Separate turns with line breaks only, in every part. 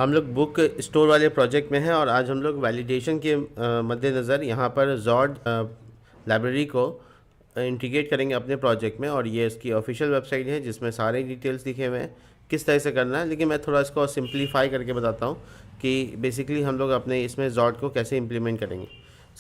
हम लोग book store वाले प्रोजेक्ट में हैं और आज हम लोग वैलिडेशन के मद्देनज़र यहाँ पर जॉर्ड लाइब्रेरी को इंटीग्रेट करेंगे अपने प्रोजेक्ट में। और ये इसकी ऑफिशियल वेबसाइट है जिसमें सारे डिटेल्स लिखे हुए हैं किस तरह से करना है। लेकिन मैं थोड़ा इसको सिंप्लीफाई करके बताता हूँ कि बेसिकली हम लोग अपने इसमें जॉर्ड को कैसे इम्प्लीमेंट करेंगे।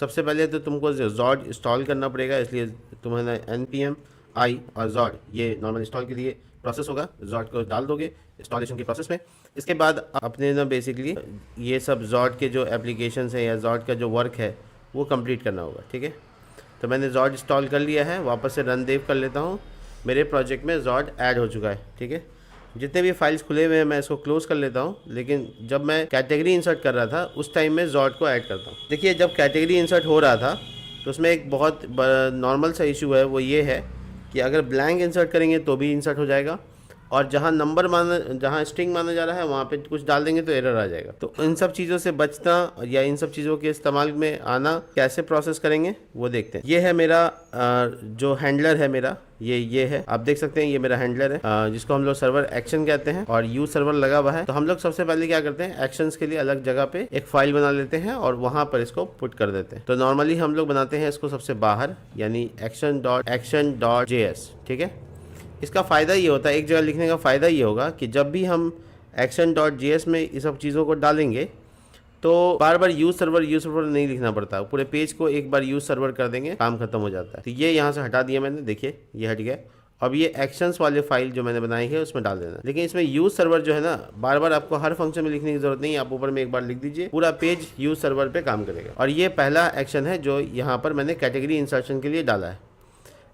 सबसे पहले तो तुमको जॉर्ड इंस्टॉल करना पड़ेगा, इसलिए तुम्हारा npm i और जॉर्ड ये नॉर्मल इंस्टॉल के लिए प्रोसेस होगा। जॉर्ड को डाल दोगे इंस्टॉलेशन के प्रोसेस में। इसके बाद अपने ना बेसिकली ये सब जॉर्ड के जो एप्लीकेशंस हैं या जॉर्ड का जो वर्क है वो कंप्लीट करना होगा। ठीक है, तो मैंने जॉर्ड इंस्टॉल कर लिया है। वापस से रन देव कर लेता हूँ। मेरे प्रोजेक्ट में जॉर्ड ऐड हो चुका है। ठीक है, जितने भी फाइल्स खुले हुए हैं मैं इसको क्लोज कर लेता हूँ। लेकिन जब मैं कैटेगरी इंसर्ट कर रहा था उस टाइम में जॉर्ड को ऐड करता हूँ। देखिए, जब कैटेगरी इंसर्ट हो रहा था तो उसमें एक बहुत नॉर्मल सा इशू है, वो ये है कि अगर ब्लैंक इंसर्ट करेंगे तो भी इंसर्ट हो जाएगा, और जहाँ स्ट्रिंग माना जा रहा है वहाँ पे कुछ डाल देंगे तो एरर आ जाएगा। तो इन सब चीज़ों से बचना या इन सब चीज़ों के इस्तेमाल में आना कैसे प्रोसेस करेंगे वो देखते हैं। ये है मेरा जो हैंडलर है मेरा, ये है, आप देख सकते हैं ये मेरा हैंडलर है जिसको हम लोग सर्वर एक्शन कहते हैं और यूज सर्वर लगा हुआ है। तो हम लोग सबसे पहले क्या करते हैं, एक्शंस के लिए अलग जगह पे एक फाइल बना लेते हैं और वहाँ पर इसको पुट कर देते हैं। तो नॉर्मली हम लोग बनाते हैं इसको सबसे बाहर, यानी action.js। ठीक है, इसका फ़ायदा ये होता है, एक जगह लिखने का फ़ायदा ये होगा कि जब भी हम action.js में इस सब चीज़ों को डालेंगे तो बार बार यूज़ सर्वर नहीं लिखना पड़ता। पूरे पेज को एक बार यूज़ सर्वर कर देंगे, काम खत्म हो जाता है। तो ये यहाँ से हटा दिया मैंने, देखिए ये हट गया। अब ये एक्शंस वाले फाइल जो मैंने बनाई है उसमें डाल देना। लेकिन इसमें यूज़ सर्वर जो है ना, बार बार आपको हर फंक्शन में लिखने की जरूरत नहीं है। आप ऊपर में एक बार लिख दीजिए, पूरा पेज यूज़ सर्वर पे काम करेगा। और ये पहला एक्शन है जो यहाँ पर मैंने कैटेगरी इंसर्शन के लिए डाला है।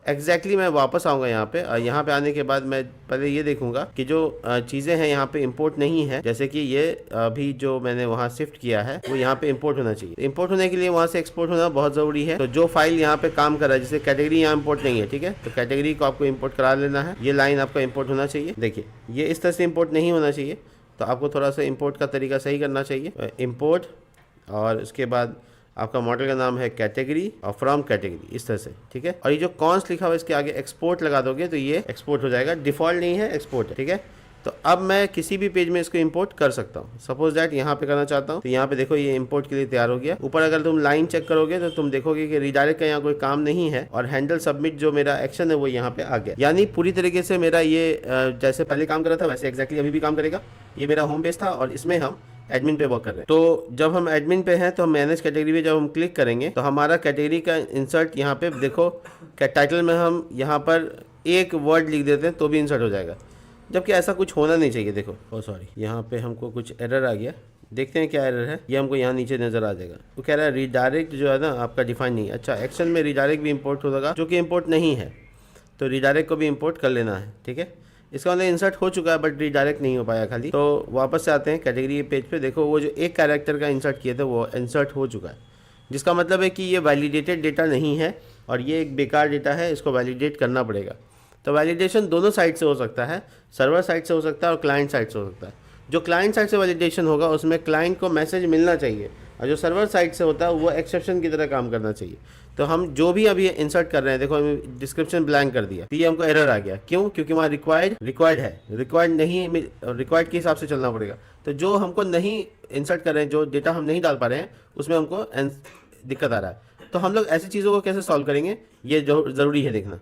एग्जैक्टली मैं वापस आऊँगा यहाँ पे, और यहाँ पे आने के बाद मैं पहले ये देखूंगा कि जो चीज़ें हैं यहाँ पे इंपोर्ट नहीं है। जैसे कि ये अभी जो मैंने वहाँ शिफ्ट किया है वो यहाँ पे इंपोर्ट होना चाहिए। इंपोर्ट होने के लिए वहाँ से एक्सपोर्ट होना बहुत ज़रूरी है। तो जो फाइल यहाँ पे काम कर रहा है, जैसे कैटेगरी यहाँ इंपोर्ट नहीं है, ठीक है, तो कैटेगरी को आपको इंपोर्ट करा लेना है। ये लाइन आपका इंपोर्ट होना चाहिए। देखिए, ये इस तरह से इंपोर्ट नहीं होना चाहिए, तो आपको थोड़ा सा इंपोर्ट का तरीका सही करना चाहिए। इंपोर्ट, और उसके बाद आपका मॉडल का नाम है कैटेगरी और फ्रॉम कैटेगरी, इस तरह से। ठीक है, और ये जो कॉन्स लिखा हुआ है इसके आगे एक्सपोर्ट लगा दोगे तो ये एक्सपोर्ट हो जाएगा। डिफॉल्ट नहीं है, एक्सपोर्ट है। ठीक है, तो अब मैं किसी भी पेज में इसको इंपोर्ट कर सकता हूँ। सपोज दैट यहाँ पे करना चाहता हूँ, तो यहाँ पे देखो ये इंपोर्ट के लिए तैयार हो गया। ऊपर अगर तुम लाइन चेक करोगे तो तुम देखोगे कि रिडायरेक्ट का यहाँ कोई काम नहीं है, और हैंडल सबमिट जो मेरा एक्शन है वो यहाँ पे आ गया। यानी पूरी तरीके से मेरा ये जैसे पहले काम कर रहा था वैसे एग्जैक्टली अभी भी काम करेगा। ये मेरा होम पेज था और इसमें हम एडमिन पे वर्क कर रहे हैं। तो जब हम एडमिन पे हैं तो हम मैनेज कैटेगरी पे जब हम क्लिक करेंगे तो हमारा कैटेगरी का इंसर्ट यहाँ पे देखो, टाइटल में हम यहाँ पर एक वर्ड लिख देते हैं तो भी इंसर्ट हो जाएगा, जबकि ऐसा कुछ होना नहीं चाहिए। देखो, ओ सॉरी, यहाँ पे हमको कुछ एरर आ गया। देखते हैं क्या एरर है। ये हमको यहाँ नीचे नजर आ जाएगा। वो कह रहा है रिडायरेक्ट जो है ना आपका डिफाइन नहीं है। अच्छा, एक्शन में रिडायरेक्ट भी इंपोर्ट होगा जो कि इंपोर्ट नहीं है, तो रिडायरेक्ट को भी इंपोर्ट कर लेना है। ठीक है, इसका मतलब इंसर्ट हो चुका है बट रिडायरेक्ट नहीं हो पाया खाली। तो वापस से आते हैं कैटेगरी पेज पे। देखो, वो जो एक कैरेक्टर का इंसर्ट किए थे वो इंसर्ट हो चुका है, जिसका मतलब है कि ये वैलिडेटेड डेटा नहीं है और ये एक बेकार डेटा है, इसको वैलिडेट करना पड़ेगा। तो वैलिडेशन दोनों साइड से हो सकता है, सर्वर साइड से हो सकता है और क्लाइंट साइड से हो सकता है। जो क्लाइंट साइड से वैलिडेशन होगा उसमें क्लाइंट को मैसेज मिलना चाहिए, और जो सर्वर साइड से होता है वो एक्सेप्शन की तरह काम करना चाहिए। तो हम जो भी अभी इंसर्ट कर रहे हैं, देखो हमें डिस्क्रिप्शन ब्लैंक कर दिया, तो ये हमको एरर आ गया। क्यों? क्योंकि वहाँ रिक्वायर्ड है, रिक्वायर्ड नहीं, रिक्वायर्ड के हिसाब से चलना पड़ेगा। तो जो हमको नहीं इंसर्ट कर रहे हैं, जो डेटा हम नहीं डाल पा रहे हैं, उसमें हमको दिक्कत आ रहा है। तो हम लोग ऐसी चीज़ों को कैसे सॉल्व करेंगे, ये जो ज़रूरी है देखना।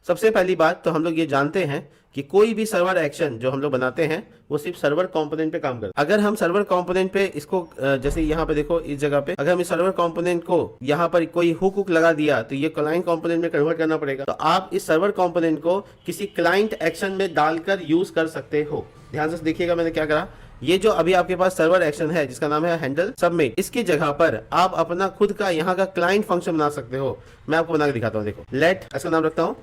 सबसे पहली बात तो हम लोग ये जानते हैं कि कोई भी सर्वर एक्शन जो हम लोग बनाते हैं वो सिर्फ सर्वर कंपोनेंट पे काम करता है। अगर हम सर्वर कंपोनेंट पे इसको जैसे यहाँ पे देखो, इस जगह पे अगर हम इस सर्वर कंपोनेंट को यहाँ पर कोई हुक लगा दिया तो ये क्लाइंट कंपोनेंट में कन्वर्ट करना पड़ेगा। तो आप इस सर्वर कंपोनेंट को किसी क्लाइंट एक्शन में डालकर यूज कर सकते हो। ध्यान से देखिएगा मैंने क्या करा। ये जो अभी आपके पास सर्वर एक्शन है जिसका नाम है हैंडल सबमिट, इसकी जगह पर आप अपना खुद का यहाँ का क्लाइंट फंक्शन बना सकते हो। मैं आपको बना के दिखाता हूँ। देखो, लेट, इसका नाम रखता हूँ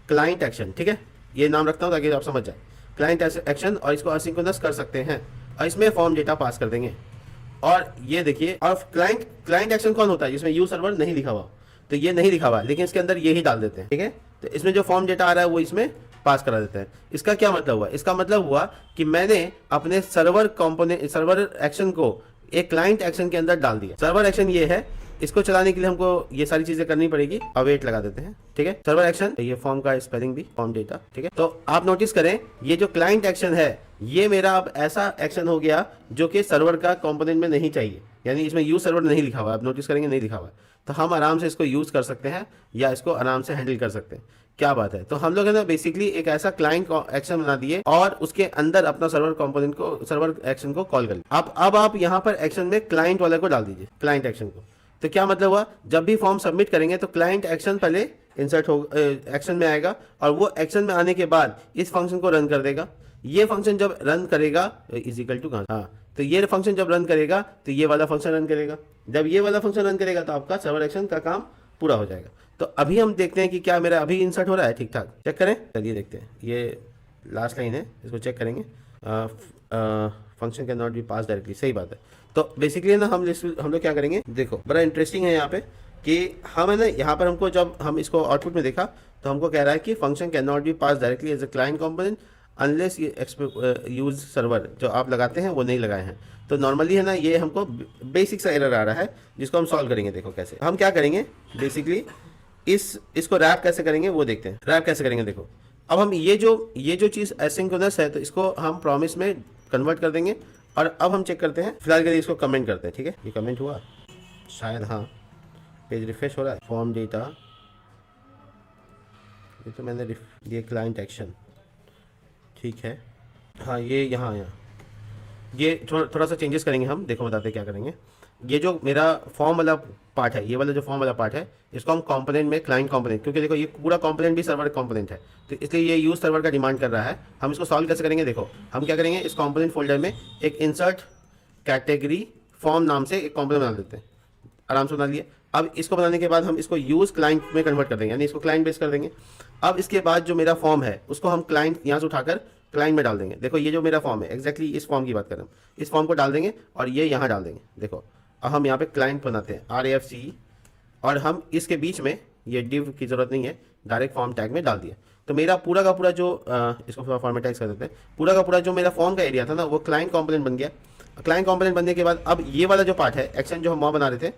क्लाइंट एक्शन। ठीक है, ये नाम रखता हूँ ताकि आप समझ जाए, क्लाइंट एक्शन, और इसको असिंक्रोनस कर सकते हैं और इसमें फॉर्म डेटा पास कर देंगे। और ये देखिए, और क्लाइंट एक्शन कौन होता है जिसमें यू सर्वर नहीं लिखा हुआ, तो ये नहीं लिखा हुआ, लेकिन इसके अंदर ये ही डाल देते हैं। ठीक है, तो इसमें जो फॉर्म डेटा आ रहा है वो इसमें पास करा देते हैं। इसका क्या मतलब हुआ? इसका मतलब हुआ कि मैंने अपने सर्वर एक्शन को एक क्लाइंट एक्शन के अंदर डाल दिया। सर्वर एक्शन ये है, इसको चलाने के लिए हमको ये सारी चीजें करनी पड़ेगी। अवेट लगा देते हैं। ठीक है, सर्वर एक्शन, ये फॉर्म का स्पेलिंग भी फॉर्म डेटा। ठीक है, तो आप नोटिस करें ये जो क्लाइंट एक्शन है ये मेरा अब ऐसा एक्शन हो गया जो कि सर्वर का कंपोनेंट में नहीं चाहिए, यानी इसमें यूज सर्वर नहीं लिखा हुआ है, आप नोटिस करेंगे नहीं लिखा हुआ है, तो हम आराम से इसको यूज़ कर सकते हैं या इसको आराम से हैंडल कर सकते हैं। क्या बात है। तो हम लोग है ना बेसिकली एक ऐसा क्लाइंट एक्शन बना दिए और उसके अंदर अपना सर्वर कंपोनेंट को, सर्वर एक्शन को कॉल कर लिया। अब आप यहाँ पर एक्शन में क्लाइंट वाले को डाल दीजिए, क्लाइंट एक्शन को। तो क्या मतलब हुआ, जब भी फॉर्म सबमिट करेंगे तो क्लाइंट एक्शन पहले इंसर्ट हो एक्शन में आएगा और वो एक्शन में आने के बाद इस फंक्शन को रन कर देगा। ये फंक्शन जब रन करेगा इज इक्वल टू, हाँ, तो ये फंक्शन जब रन करेगा तो ये वाला फंक्शन रन करेगा। जब ये वाला फंक्शन रन करेगा तो आपका सर्वर एक्शन का काम पूरा हो जाएगा। तो अभी हम देखते हैं कि क्या मेरा अभी इंसर्ट हो रहा है ठीक ठाक, चेक करें। चलिए देखते हैं, ये लास्ट लाइन है, इसको चेक करेंगे। Function can not be pass directly, सही बात है। तो बेसिकली ना हम लोग क्या करेंगे, देखो बड़ा इंटरेस्टिंग है यहाँ पे कि हम है ना, यहाँ पर हमको जब हम इसको आउटपुट में देखा तो हमको कह रहा है कि function can not be pass directly as a client component unless use server जो आप लगाते हैं वो नहीं लगाए हैं। तो नॉर्मली है ना, ये हमको बेसिक सा एरर आ रहा है जिसको हम सॉल्व करेंगे। देखो कैसे हम क्या करेंगे, बेसिकली इसको रैप कैसे करेंगे वो देखते हैं। रैप कैसे करेंगे, देखो अब हम ये जो चीज़ एसिंक्रोनस है तो इसको हम प्रॉमिस में कन्वर्ट कर देंगे। और अब हम चेक करते हैं, फिलहाल के लिए इसको कमेंट करते हैं, ठीक है। ये कमेंट हुआ शायद, हाँ, पेज रिफ्रेश हो रहा है। फॉर्म डेटा, ये तो मैंने ये क्लाइंट एक्शन, ठीक है, हाँ, ये यहाँ ये थोड़ा सा चेंजेस करेंगे हम, देखो बताते क्या करेंगे। ये जो मेरा फॉर्म वाला पार्ट है, ये वाला जो फॉर्म वाला पार्ट है, इसको हम कंपोनेंट में क्लाइंट कंपोनेंट, क्योंकि देखो ये पूरा कंपोनेंट भी सर्वर कंपोनेंट है तो इसलिए ये यूज सर्वर का डिमांड कर रहा है। हम इसको सॉल्व कैसे करेंगे, देखो हम क्या करेंगे, इस कंपोनेंट फोल्डर में एक इंसर्ट कैटेगरी फॉर्म नाम से एक कंपोनेंट बना देते हैं, आराम से बना लिए। अब इसको बनाने के बाद हम इसको यूज क्लाइंट में कन्वर्ट कर देंगे, यानी इसको क्लाइंट बेस कर देंगे। अब इसके बाद जो मेरा फॉर्म है उसको हम क्लाइंट यहाँ से उठाकर क्लाइंट में डाल देंगे। देखो ये जो मेरा फॉर्म है, एग्जैक्टली इस फॉर्म की बात कर रहे हैं, इस फॉर्म को डाल देंगे और ये यहाँ डाल देंगे। देखो अब हम यहाँ पे क्लाइंट बनाते हैं RAFC, और हम इसके बीच में ये डिव की जरूरत नहीं है, डायरेक्ट फॉर्म टैग में डाल दिया। तो मेरा पूरा का पूरा जो इसको थोड़ा फॉर्मेटाइज कर देते हैं, पूरा का पूरा जो मेरा फॉर्म का एरिया था ना वो क्लाइंट कंपोनेंट बन गया। क्लाइंट कंपोनेंट बनने के बाद अब ये वाला जो पार्ट है, एक्शन जो हम वहाँ बना रहे थे,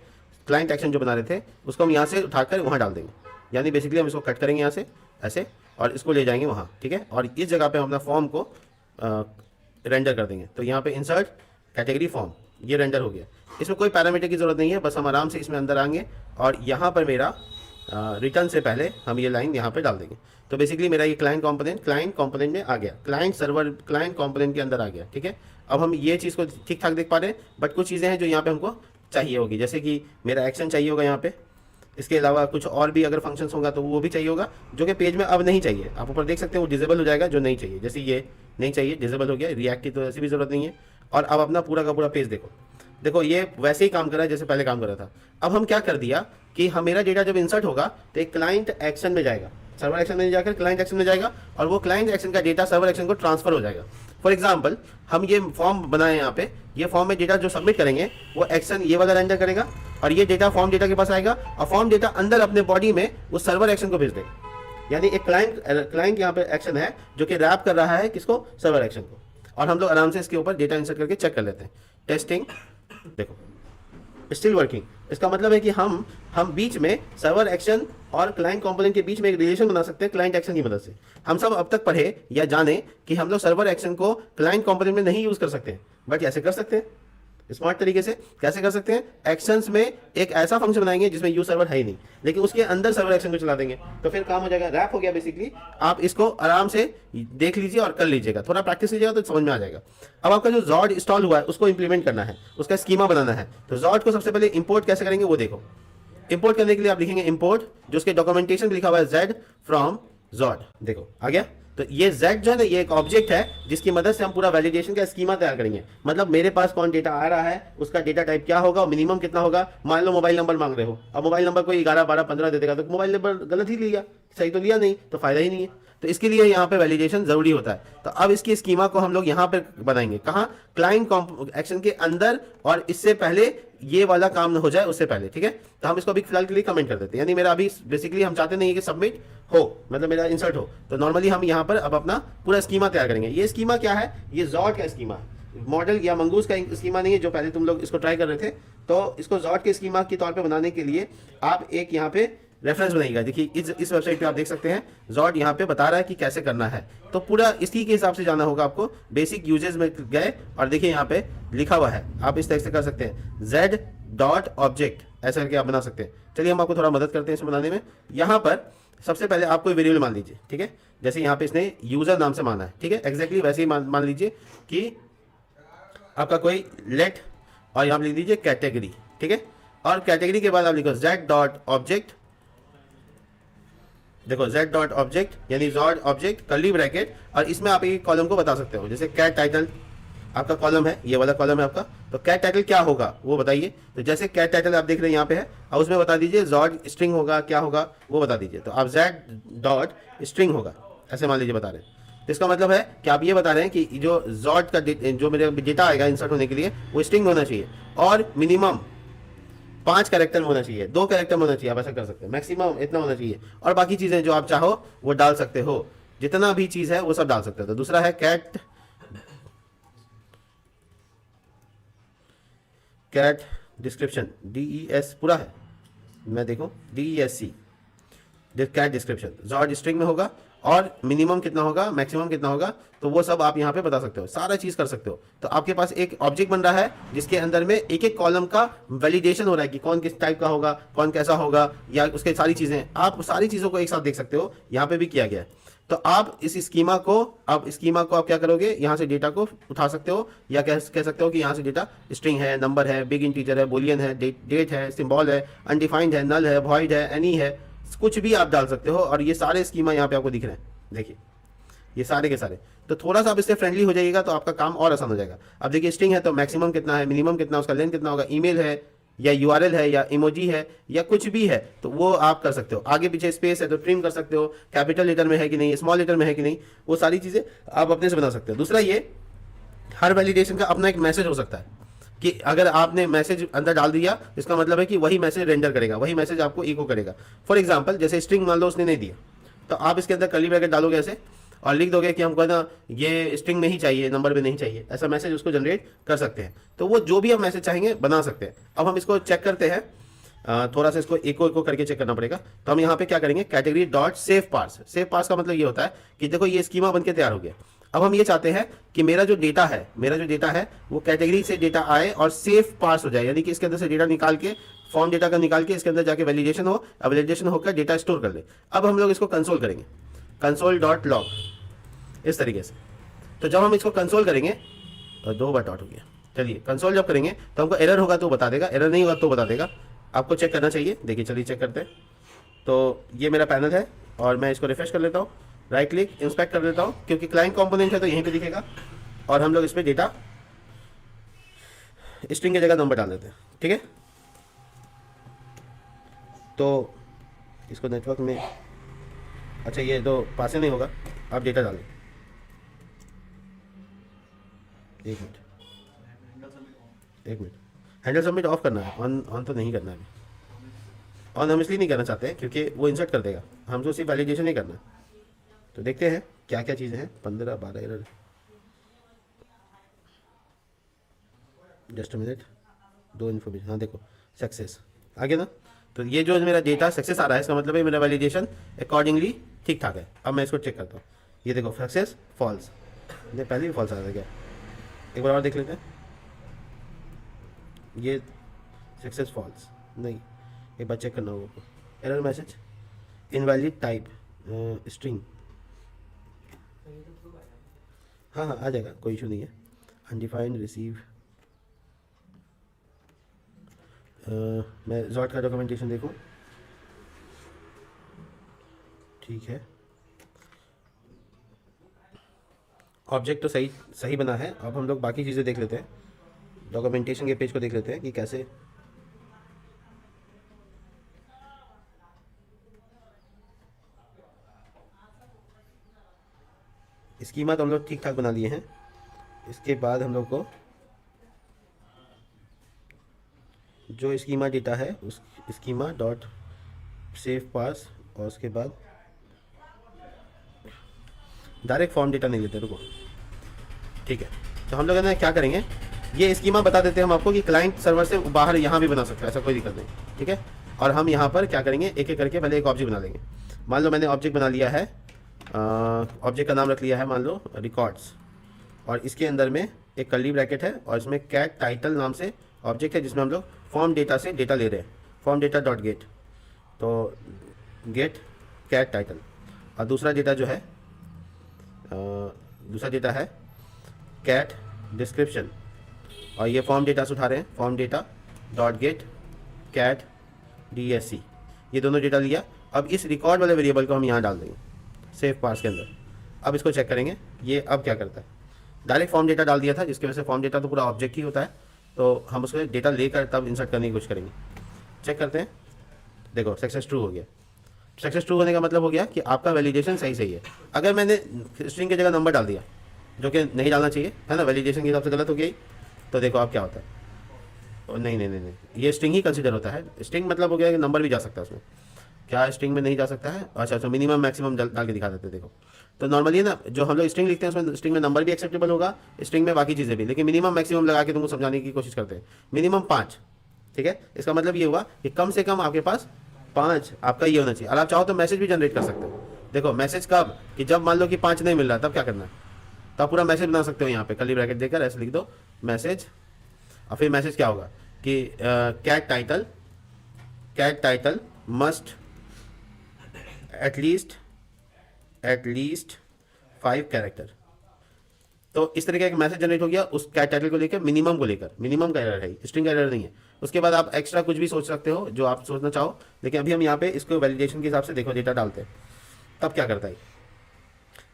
क्लाइंट एक्शन जो बना रहे थे, उसको हम यहाँ से उठाकर वहाँ डाल देंगे। यानी बेसिकली हम इसको कट करेंगे यहाँ से ऐसे और इसको ले जाएंगे वहाँ, ठीक है। और इस जगह पे हम अपना फॉर्म को रेंडर कर देंगे। तो यहाँ पे इंसर्ट कैटेगरी फॉर्म, ये रेंडर हो गया। इसमें कोई पैरामीटर की ज़रूरत नहीं है, बस हम आराम से इसमें अंदर आएंगे और यहाँ पर मेरा रिटर्न से पहले हम ये लाइन यहाँ पे डाल देंगे। तो बेसिकली मेरा ये क्लाइंट कंपोनेंट में आ गया, क्लाइंट सर्वर क्लाइंट कंपोनेंट के अंदर आ गया, ठीक है। अब हम ये चीज़ को ठीक ठाक देख पा रहे हैं, बट कुछ चीज़ें हैं जो यहाँ पे हमको चाहिए होगी, जैसे कि मेरा एक्शन चाहिए होगा यहाँ पे। इसके अलावा कुछ और भी अगर फंक्शंस होगा तो वो भी चाहिए होगा, जो कि पेज में अब नहीं चाहिए। आप ऊपर देख सकते हैं वो डिसेबल हो जाएगा जो नहीं चाहिए, जैसे ये नहीं चाहिए, डिसेबल हो गया। रिएक्ट की तो ऐसी भी ज़रूरत नहीं है। और अब अपना पूरा का पूरा पेज देखो ये वैसे ही काम कर रहा है जैसे पहले काम कर रहा था। अब हम क्या कर दिया कि हम मेरा डेटा जब इंसर्ट होगा तो एक क्लाइंट एक्शन में जाएगा, सर्वर एक्शन में जाकर क्लाइंट एक्शन में जाएगा और वो क्लाइंट एक्शन का डेटा सर्वर एक्शन को ट्रांसफर हो जाएगा। फॉर एग्जाम्पल हम ये फॉर्म बनाए यहाँ पे, ये फॉर्म में डेटा जो सबमिट करेंगे वो एक्शन ये वाला रेंडर करेगा और ये डेटा फॉर्म डेटा के पास आएगा और फॉर्म डेटा अंदर अपने बॉडी में उस सर्वर एक्शन को भेज देगा। यानी एक क्लाइंट यहाँ पे एक्शन है जो कि रैप कर रहा है किसको, सर्वर एक्शन को। और हम लोग आराम से इसके ऊपर डेटा इंसर्ट करके चेक कर लेते हैं। टेस्टिंग, देखो स्टिल वर्किंग। इसका मतलब है कि हम बीच में सर्वर एक्शन और क्लाइंट कंपोनेंट के बीच में एक रिलेशन बना सकते हैं क्लाइंट एक्शन की मदद से। हम सब अब तक पढ़े या जाने कि हम लोग सर्वर एक्शन को क्लाइंट कंपोनेंट में नहीं यूज कर सकते हैं, बट ऐसे कर सकते हैं स्मार्ट तरीके से। कैसे कर सकते हैं, एक्शंस में एक ऐसा फंक्शन बनाएंगे जिसमें यूज सर्वर है ही नहीं, लेकिन उसके अंदर सर्वर एक्शन को चला देंगे, तो फिर काम हो जाएगा, रैप हो गया बेसिकली। आप इसको आराम से देख लीजिए और कर लीजिएगा, थोड़ा प्रैक्टिस कीजिएगा तो समझ में आ जाएगा। अब आपका जो जॉड इंस्टॉल हुआ है उसको इंप्लीमेंट करना है, उसका स्कीमा बनाना है। तो जॉड को सबसे पहले इंपोर्ट कैसे करेंगे वो देखो। इंपोर्ट करने के लिए आप लिखेंगे इंपोर्ट, जो उसके डॉक्यूमेंटेशन में लिखा हुआ है Z फ्रॉम जॉड, देखो आ गया। तो ये Z जो है ना, ये एक ऑब्जेक्ट है जिसकी मदद से हम पूरा वैलिडेशन का स्कीमा तैयार करेंगे। मतलब मेरे पास कौन डेटा आ रहा है, उसका डेटा टाइप क्या होगा, मिनिमम कितना होगा। मान लो मोबाइल नंबर मांग रहे हो, अब मोबाइल नंबर कोई 11 12 15 दे देगा तो मोबाइल नंबर गलत ही लिया, सही तो लिया नहीं, तो फायदा ही नहीं है। तो इसके लिए यहाँ पे वैलिडेशन जरूरी होता है। तो अब इसकी स्कीमा को हम लोग यहाँ पे बनाएंगे, कहाँ, क्लाइंट एक्शन के अंदर, और इससे पहले ये वाला काम हो जाए उससे पहले, ठीक है। तो हम इसको अभी फिलहाल के लिए कमेंट कर देते हैं। यानी मेरा अभी बेसिकली हम चाहते नहीं है कि सबमिट हो, मतलब मेरा इंसर्ट हो। तो नॉर्मली हम यहाँ पर अब अपना पूरा स्कीमा तैयार करेंगे। ये स्कीमा क्या है, ये जॉड का स्कीमा है, मॉडल या मंगूस का स्कीमा नहीं है जो पहले तुम लोग इसको ट्राई कर रहे थे। तो इसको जॉड के स्कीमा के तौर पे बनाने के लिए आप एक यहाँ पे रेफरेंस बनाइएगा। देखिए इस वेबसाइट पे आप देख सकते हैं जॉर्ड यहाँ पे बता रहा है कि कैसे करना है, तो पूरा इसी के हिसाब से जाना होगा आपको। बेसिक यूजेस में गए और देखिए यहाँ पे लिखा हुआ है, आप इस तरह से कर सकते हैं z.object ऐसा करके आप बना सकते हैं। चलिए हम आपको थोड़ा मदद करते हैं इसमें बनाने में। यहाँ पर सबसे पहले आप कोई वेरिएबल मान लीजिए, ठीक है, जैसे यहाँ पे इसने यूजर नाम से माना है, ठीक है, एग्जैक्टली वैसे ही मान लीजिए कि आपका कोई लेट और यहाँ लिख दीजिए कैटेगरी, ठीक है, और कैटेगरी के बाद आप लिखो z.object। देखो z.object यानी जॉर्ड ऑब्जेक्ट कर्ली ब्रैकेट, और इसमें आप एक कॉलम को बता सकते हो, जैसे कैट टाइटल आपका कॉलम है, ये वाला कॉलम है आपका, तो कैट टाइटल क्या होगा वो बताइए। तो जैसे कैट टाइटल आप देख रहे हैं यहाँ पे है, और उसमें बता दीजिए जॉर्ड स्ट्रिंग होगा क्या होगा वो बता दीजिए। तो आप z.string होगा ऐसे मान लीजिए बता रहे हैं। तो इसका मतलब है कि आप ये बता रहे हैं कि जो जॉर्ड का जो मेरे डेटा आएगा इंसर्ट होने के लिए वो स्ट्रिंग होना चाहिए, और मिनिमम 5 कैरेक्टर होना चाहिए, 2 कैरेक्टर होना चाहिए, आप ऐसा कर सकते हैं, मैक्सिमम इतना होना चाहिए, और बाकी चीजें जो आप चाहो वो डाल सकते हो, जितना भी चीज है वो सब डाल सकते हो। तो दूसरा है कैट डिस्क्रिप्शन, DES पूरा है, मैं देखूं DESC कैट डिस्क्रिप्शन जॉर्ड स्ट्रिंग में होगा, और मिनिमम कितना होगा मैक्सिमम कितना होगा, तो वो सब आप यहाँ पे बता सकते हो, सारा चीज कर सकते हो। तो आपके पास एक ऑब्जेक्ट बन रहा है जिसके अंदर में एक एक कॉलम का वैलिडेशन हो रहा है कि कौन किस टाइप का होगा, कौन कैसा होगा, या उसके सारी चीजें आप सारी चीजों को एक साथ देख सकते हो, यहाँ पे भी किया गया है। तो आप इस स्कीमा को आप क्या करोगे, यहाँ से डेटा को उठा सकते हो, या कह सकते हो कि यहाँ से डेटा स्ट्रिंग है, नंबर है, बिग इंटीजर है, बोलियन है, डेट है, सिंबल है, अनडिफाइंड है, नल है, वॉइड है, एनी है, कुछ भी आप डाल सकते हो। और ये सारे स्कीमा यहाँ पे आपको दिख रहे हैं, देखिए ये सारे के सारे। तो थोड़ा सा आप इससे फ्रेंडली हो जाइएगा तो आपका काम और आसान हो जाएगा। अब देखिए स्ट्रिंग है तो मैक्सिमम कितना है, मिनिमम कितना, उसका लेंथ कितना होगा, ईमेल है या URL है या इमोजी है या कुछ भी है, तो वो आप कर सकते हो। आगे पीछे स्पेस है तो ट्रिम कर सकते हो, कैपिटल लेटर में है कि नहीं, स्मॉल लेटर में है कि नहीं, वो सारी चीज़ें आप अपने से बना सकते हो। दूसरा ये हर वैलिडेशन का अपना एक मैसेज हो सकता है कि अगर आपने मैसेज अंदर डाल दिया इसका मतलब है कि वही मैसेज रेंडर करेगा, वही मैसेज आपको इको करेगा। फॉर एग्जांपल जैसे स्ट्रिंग मान लो उसने नहीं दिया, तो आप इसके अंदर कर्ली ब्रैकेट डालोगे ऐसे और लिख दोगे कि हमको ना ये स्ट्रिंग में ही चाहिए, नंबर में नहीं चाहिए, ऐसा मैसेज उसको जनरेट कर सकते हैं। तो वो जो भी हम मैसेज चाहेंगे बना सकते हैं। अब हम इसको चेक करते हैं, थोड़ा सा इसको इको करके चेक करना पड़ेगा। तो हम यहाँ पे क्या करेंगे, category dot safe parse. Safe parse का मतलब ये होता है कि देखो ये स्कीमा बनके तैयार हो गया। अब हम ये चाहते हैं कि मेरा जो डेटा है वो कैटेगरी से डेटा आए और सेफ पार्स हो जाए, यानी कि इसके अंदर से डेटा निकाल के, फॉर्म डेटा का निकाल के इसके अंदर जाके वैलिडेशन हो, अब वैलिडेशन होकर डेटा स्टोर कर ले। अब हम लोग इसको कंसोल करेंगे, कंसोल डॉट लॉग इस तरीके से। तो जब हम इसको कंसोल करेंगे तो 2 बार डॉट हो गया। चलिए कंसोल जब करेंगे तो हमको एरर होगा तो बता देगा, एरर नहीं होगा तो बता देगा। आपको चेक करना चाहिए, देखिए चलिए चेक करते हैं। तो ये मेरा पैनल है और मैं इसको रिफ्रेश कर लेता हूँ, राइट क्लिक इंस्पेक्ट कर देता हूँ, क्योंकि क्लाइंट कंपोनेंट है तो यहीं पे दिखेगा। और हम लोग इस पर डेटा स्ट्रिंग की जगह नंबर डाल देते हैं, ठीक है। तो इसको नेटवर्क में, अच्छा ये तो पास नहीं होगा, आप डेटा डालें। एक मिनट हैंडल सबमिट ऑफ करना है, ऑन तो नहीं करना है। ऑन हम इसलिए नहीं करना चाहते हैं क्योंकि वो इंसर्ट कर देगा, हमको सिर्फ वैलिडेशन नहीं करना। तो देखते हैं क्या क्या चीज़ें हैं। 15-12 एरर, जस्ट मिनट, 2 इन्फॉर्मेशन। हाँ देखो सक्सेस आ गया ना। तो ये जो मेरा डेटा सक्सेस आ रहा है इसका मतलब है मेरा वैलिडेशन अकॉर्डिंगली ठीक ठाक है। अब मैं इसको चेक करता हूँ, ये देखो सक्सेस फॉल्स, ये पहले भी फॉल्स आ रहा था क्या, एक बार और देख लेते हैं। ये सक्सेस फॉल्स नहीं, एक बार चेक करना होगा। Error message invalid type string, हाँ आ जाएगा, कोई इशू नहीं है। अनडिफाइंड रिसीव, मैं जॉर्ड का डॉक्यूमेंटेशन देखूं, ठीक है। ऑब्जेक्ट तो सही बना है। अब हम लोग बाकी चीज़ें देख लेते हैं, डॉक्यूमेंटेशन के पेज को देख लेते हैं कि कैसे। स्कीमा तो हम लोग ठीक ठाक बना लिए हैं। इसके बाद हम लोग को जो स्कीमा डेटा है उस स्कीमा डॉट सेव पास, और उसके बाद डायरेक्ट फॉर्म डेटा नहीं लेते, रुको, ठीक है। तो हम लोग ना क्या करेंगे, ये स्कीमा बता देते हैं हम आपको कि क्लाइंट सर्वर से बाहर यहाँ भी बना सकते हैं, ऐसा कोई दिक्कत नहीं, ठीक है। और हम यहाँ पर क्या करेंगे, एक एक करके पहले एक ऑब्जेक्ट बना लेंगे। मान लो मैंने ऑब्जेक्ट बना लिया है, ऑब्जेक्ट का नाम रख लिया है मान लो रिकॉर्ड्स, और इसके अंदर में एक कर्ली ब्रैकेट है और इसमें कैट टाइटल नाम से ऑब्जेक्ट है जिसमें हम लोग फॉर्म डेटा से डेटा ले रहे हैं, फॉर्म डेटा डॉट गेट, तो गेट कैट टाइटल। और दूसरा डेटा जो है कैट डिस्क्रिप्शन, और ये फॉर्म डेटा से उठा रहे हैं, form data dot get cat DSC, ये दोनों डेटा लिया। अब इस रिकॉर्ड वाले वेरिएबल को हम यहाँ डाल देंगे सेव पार्स के अंदर। अब इसको चेक करेंगे ये अब क्या करता है। डायरेक्ट फॉर्म डेटा डाल दिया था जिसकी वजह से फॉर्म डेटा तो पूरा ऑब्जेक्ट ही होता है, तो हम उसको डेटा लेकर तब इंसर्ट करने की कोशिश करेंगे। चेक करते हैं, देखो सक्सेस ट्रू हो गया। सक्सेस ट्रू होने का मतलब हो गया कि आपका वैलिडेशन सही है। अगर मैंने स्ट्रिंग की जगह नंबर डाल दिया जो कि नहीं डालना चाहिए है ना, वैलिडेशन के हिसाब से गलत हो गई, तो देखो अब क्या होता है। नहीं, ये स्ट्रिंग ही कंसीडर होता है। स्ट्रिंग मतलब हो गया कि नंबर भी जा सकता है उसमें। क्या स्ट्रिंग में नहीं जा सकता है? अच्छा, मिनिमम मैक्सिमम डाल के दिखा देते हैं। देखो तो नॉर्मली ना जो हम लोग स्ट्रिंग लिखते हैं उसमें स्ट्रिंग में नंबर भी एक्सेप्टेबल होगा, स्ट्रिंग में बाकी चीज़ें भी, लेकिन मिनिमम मैक्सिमम लगा के तुमको समझाने की कोशिश करते हैं। मिनिमम 5, ठीक है। इसका मतलब ये हुआ कि कम से कम आपके पास 5 आपका ये होना चाहिए। और आप चाहो तो मैसेज भी जनरेट कर सकते हो। देखो मैसेज कब, कि जब मान लो कि 5 नहीं मिल रहा तब क्या करना है, तो आप पूरा मैसेज बना सकते हो। यहाँ पे कर्ली ब्रैकेट देकर ऐसे लिख दो मैसेज, और फिर मैसेज क्या होगा कि cat title must at least 5 character. तो इस तरह का एक मैसेज जनरेट हो गया उस कैट टाइटल को लेकर, मिनिमम को लेकर। मिनिमम का एरर है, स्ट्रिंग का एरर नहीं है। उसके बाद आप एक्स्ट्रा कुछ भी सोच सकते हो जो आप सोचना चाहो, लेकिन अभी हम यहाँ पे इसको वैलिडेशन के हिसाब से देखो डेटा डालते हैं तब क्या करता है।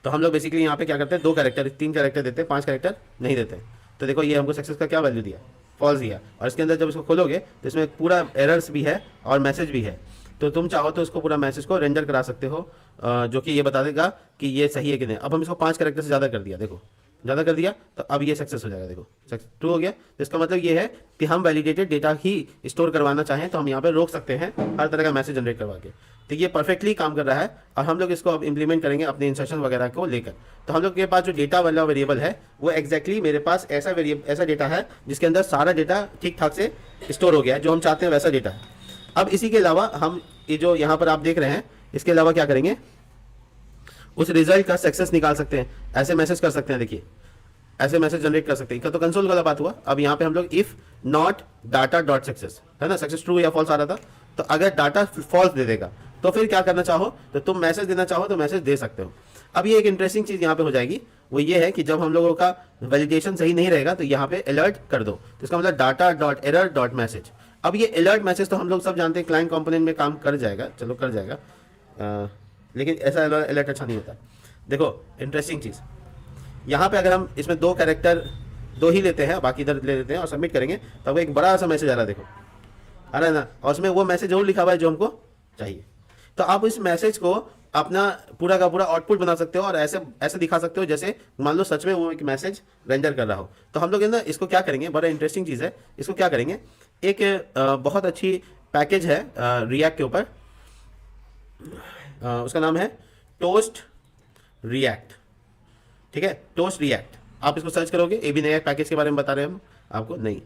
तो हम लोग बेसिकली यहाँ पे क्या करते हैं, 2 कैरेक्टर 3 कैरेक्टर देते हैं, 5 कैरेक्टर नहीं देते। तो देखो ये हमको सक्सेस का क्या वैल्यू दिया, फॉल्स दिया। और इसके अंदर जब इसको खोलोगे तो इसमें पूरा एरर्स भी है और मैसेज भी है। तो तुम चाहो तो इसको पूरा मैसेज को रेंडर करा सकते हो, जो कि ये बता देगा कि ये सही है कि नहीं। अब हम इसको 5 कैरेक्टर से ज़्यादा कर दिया, देखो ज़्यादा कर दिया, तो अब ये सक्सेस हो जाएगा। देखो सक्सेस ट्रू हो गया। तो इसका मतलब ये है कि हम वैलिडेटेड डेटा ही स्टोर करवाना चाहें तो हम यहाँ पे रोक सकते हैं हर तरह का मैसेज जनरेट करवा के। तो ये परफेक्टली काम कर रहा है और हम लोग इसको अब इंप्लीमेंट करेंगे अपने इंसर्शन वगैरह को लेकर। तो हम लोग के पास जो डेटा वाला वेरिएबल है वो एक्जैक्टली मेरे पास ऐसा डेटा है जिसके अंदर सारा डेटा ठीक ठाक से स्टोर हो गया है, जो हम चाहते हैं वैसा डेटा है। अब इसी के अलावा हम ये जो यहाँ पर आप देख रहे हैं, इसके अलावा क्या करेंगे, उस रिजल्ट का सक्सेस निकाल सकते हैं, ऐसे मैसेज कर सकते हैं। देखिए ऐसे मैसेज जनरेट कर सकते हैं। तो कंसोल वाला बात हुआ। अब यहाँ पे हम लोग if not data dot success, है ना, सक्सेस ट्रू या फॉल्स आ रहा था। तो अगर डाटा फॉल्स दे देगा तो फिर क्या करना चाहो, तो तुम मैसेज देना चाहो तो मैसेज दे सकते हो। अब ये एक इंटरेस्टिंग चीज यहाँ पे हो जाएगी, वो ये है कि जब हम लोगों का वैलिडेशन सही नहीं रहेगा तो यहाँ पे अलर्ट कर दो। तो इसका मतलब data dot error dot message. अब ये अलर्ट मैसेज तो हम लोग सब जानते हैं क्लाइंट कंपोनेंट में काम कर जाएगा, चलो कर जाएगा, लेकिन ऐसा अलर्ट अच्छा नहीं होता। देखो इंटरेस्टिंग चीज़ यहाँ पे, अगर हम इसमें 2 कैरेक्टर 2 ही लेते हैं, बाकी इधर ले लेते हैं और सबमिट करेंगे, तब वो एक बड़ा सा मैसेज आ रहा है, देखो आ रहा है ना, और उसमें वो मैसेज जरूर लिखा हुआ है जो हमको चाहिए। तो आप इस मैसेज को अपना पूरा का पूरा आउटपुट बना सकते हो और ऐसे दिखा सकते हो जैसे मान लो सच में वो एक मैसेज रेंडर कर रहा हो। तो हम लोग ना इसको क्या करेंगे, बड़ा इंटरेस्टिंग चीज़ है, इसको क्या करेंगे, एक बहुत अच्छी पैकेज है रिएक्ट के ऊपर, उसका नाम है टोस्ट रिएक्ट, ठीक है, टोस्ट रिएक्ट। आप इसको सर्च करोगे, ये भी नया पैकेज के बारे में बता रहे हैं हम आपको, नहीं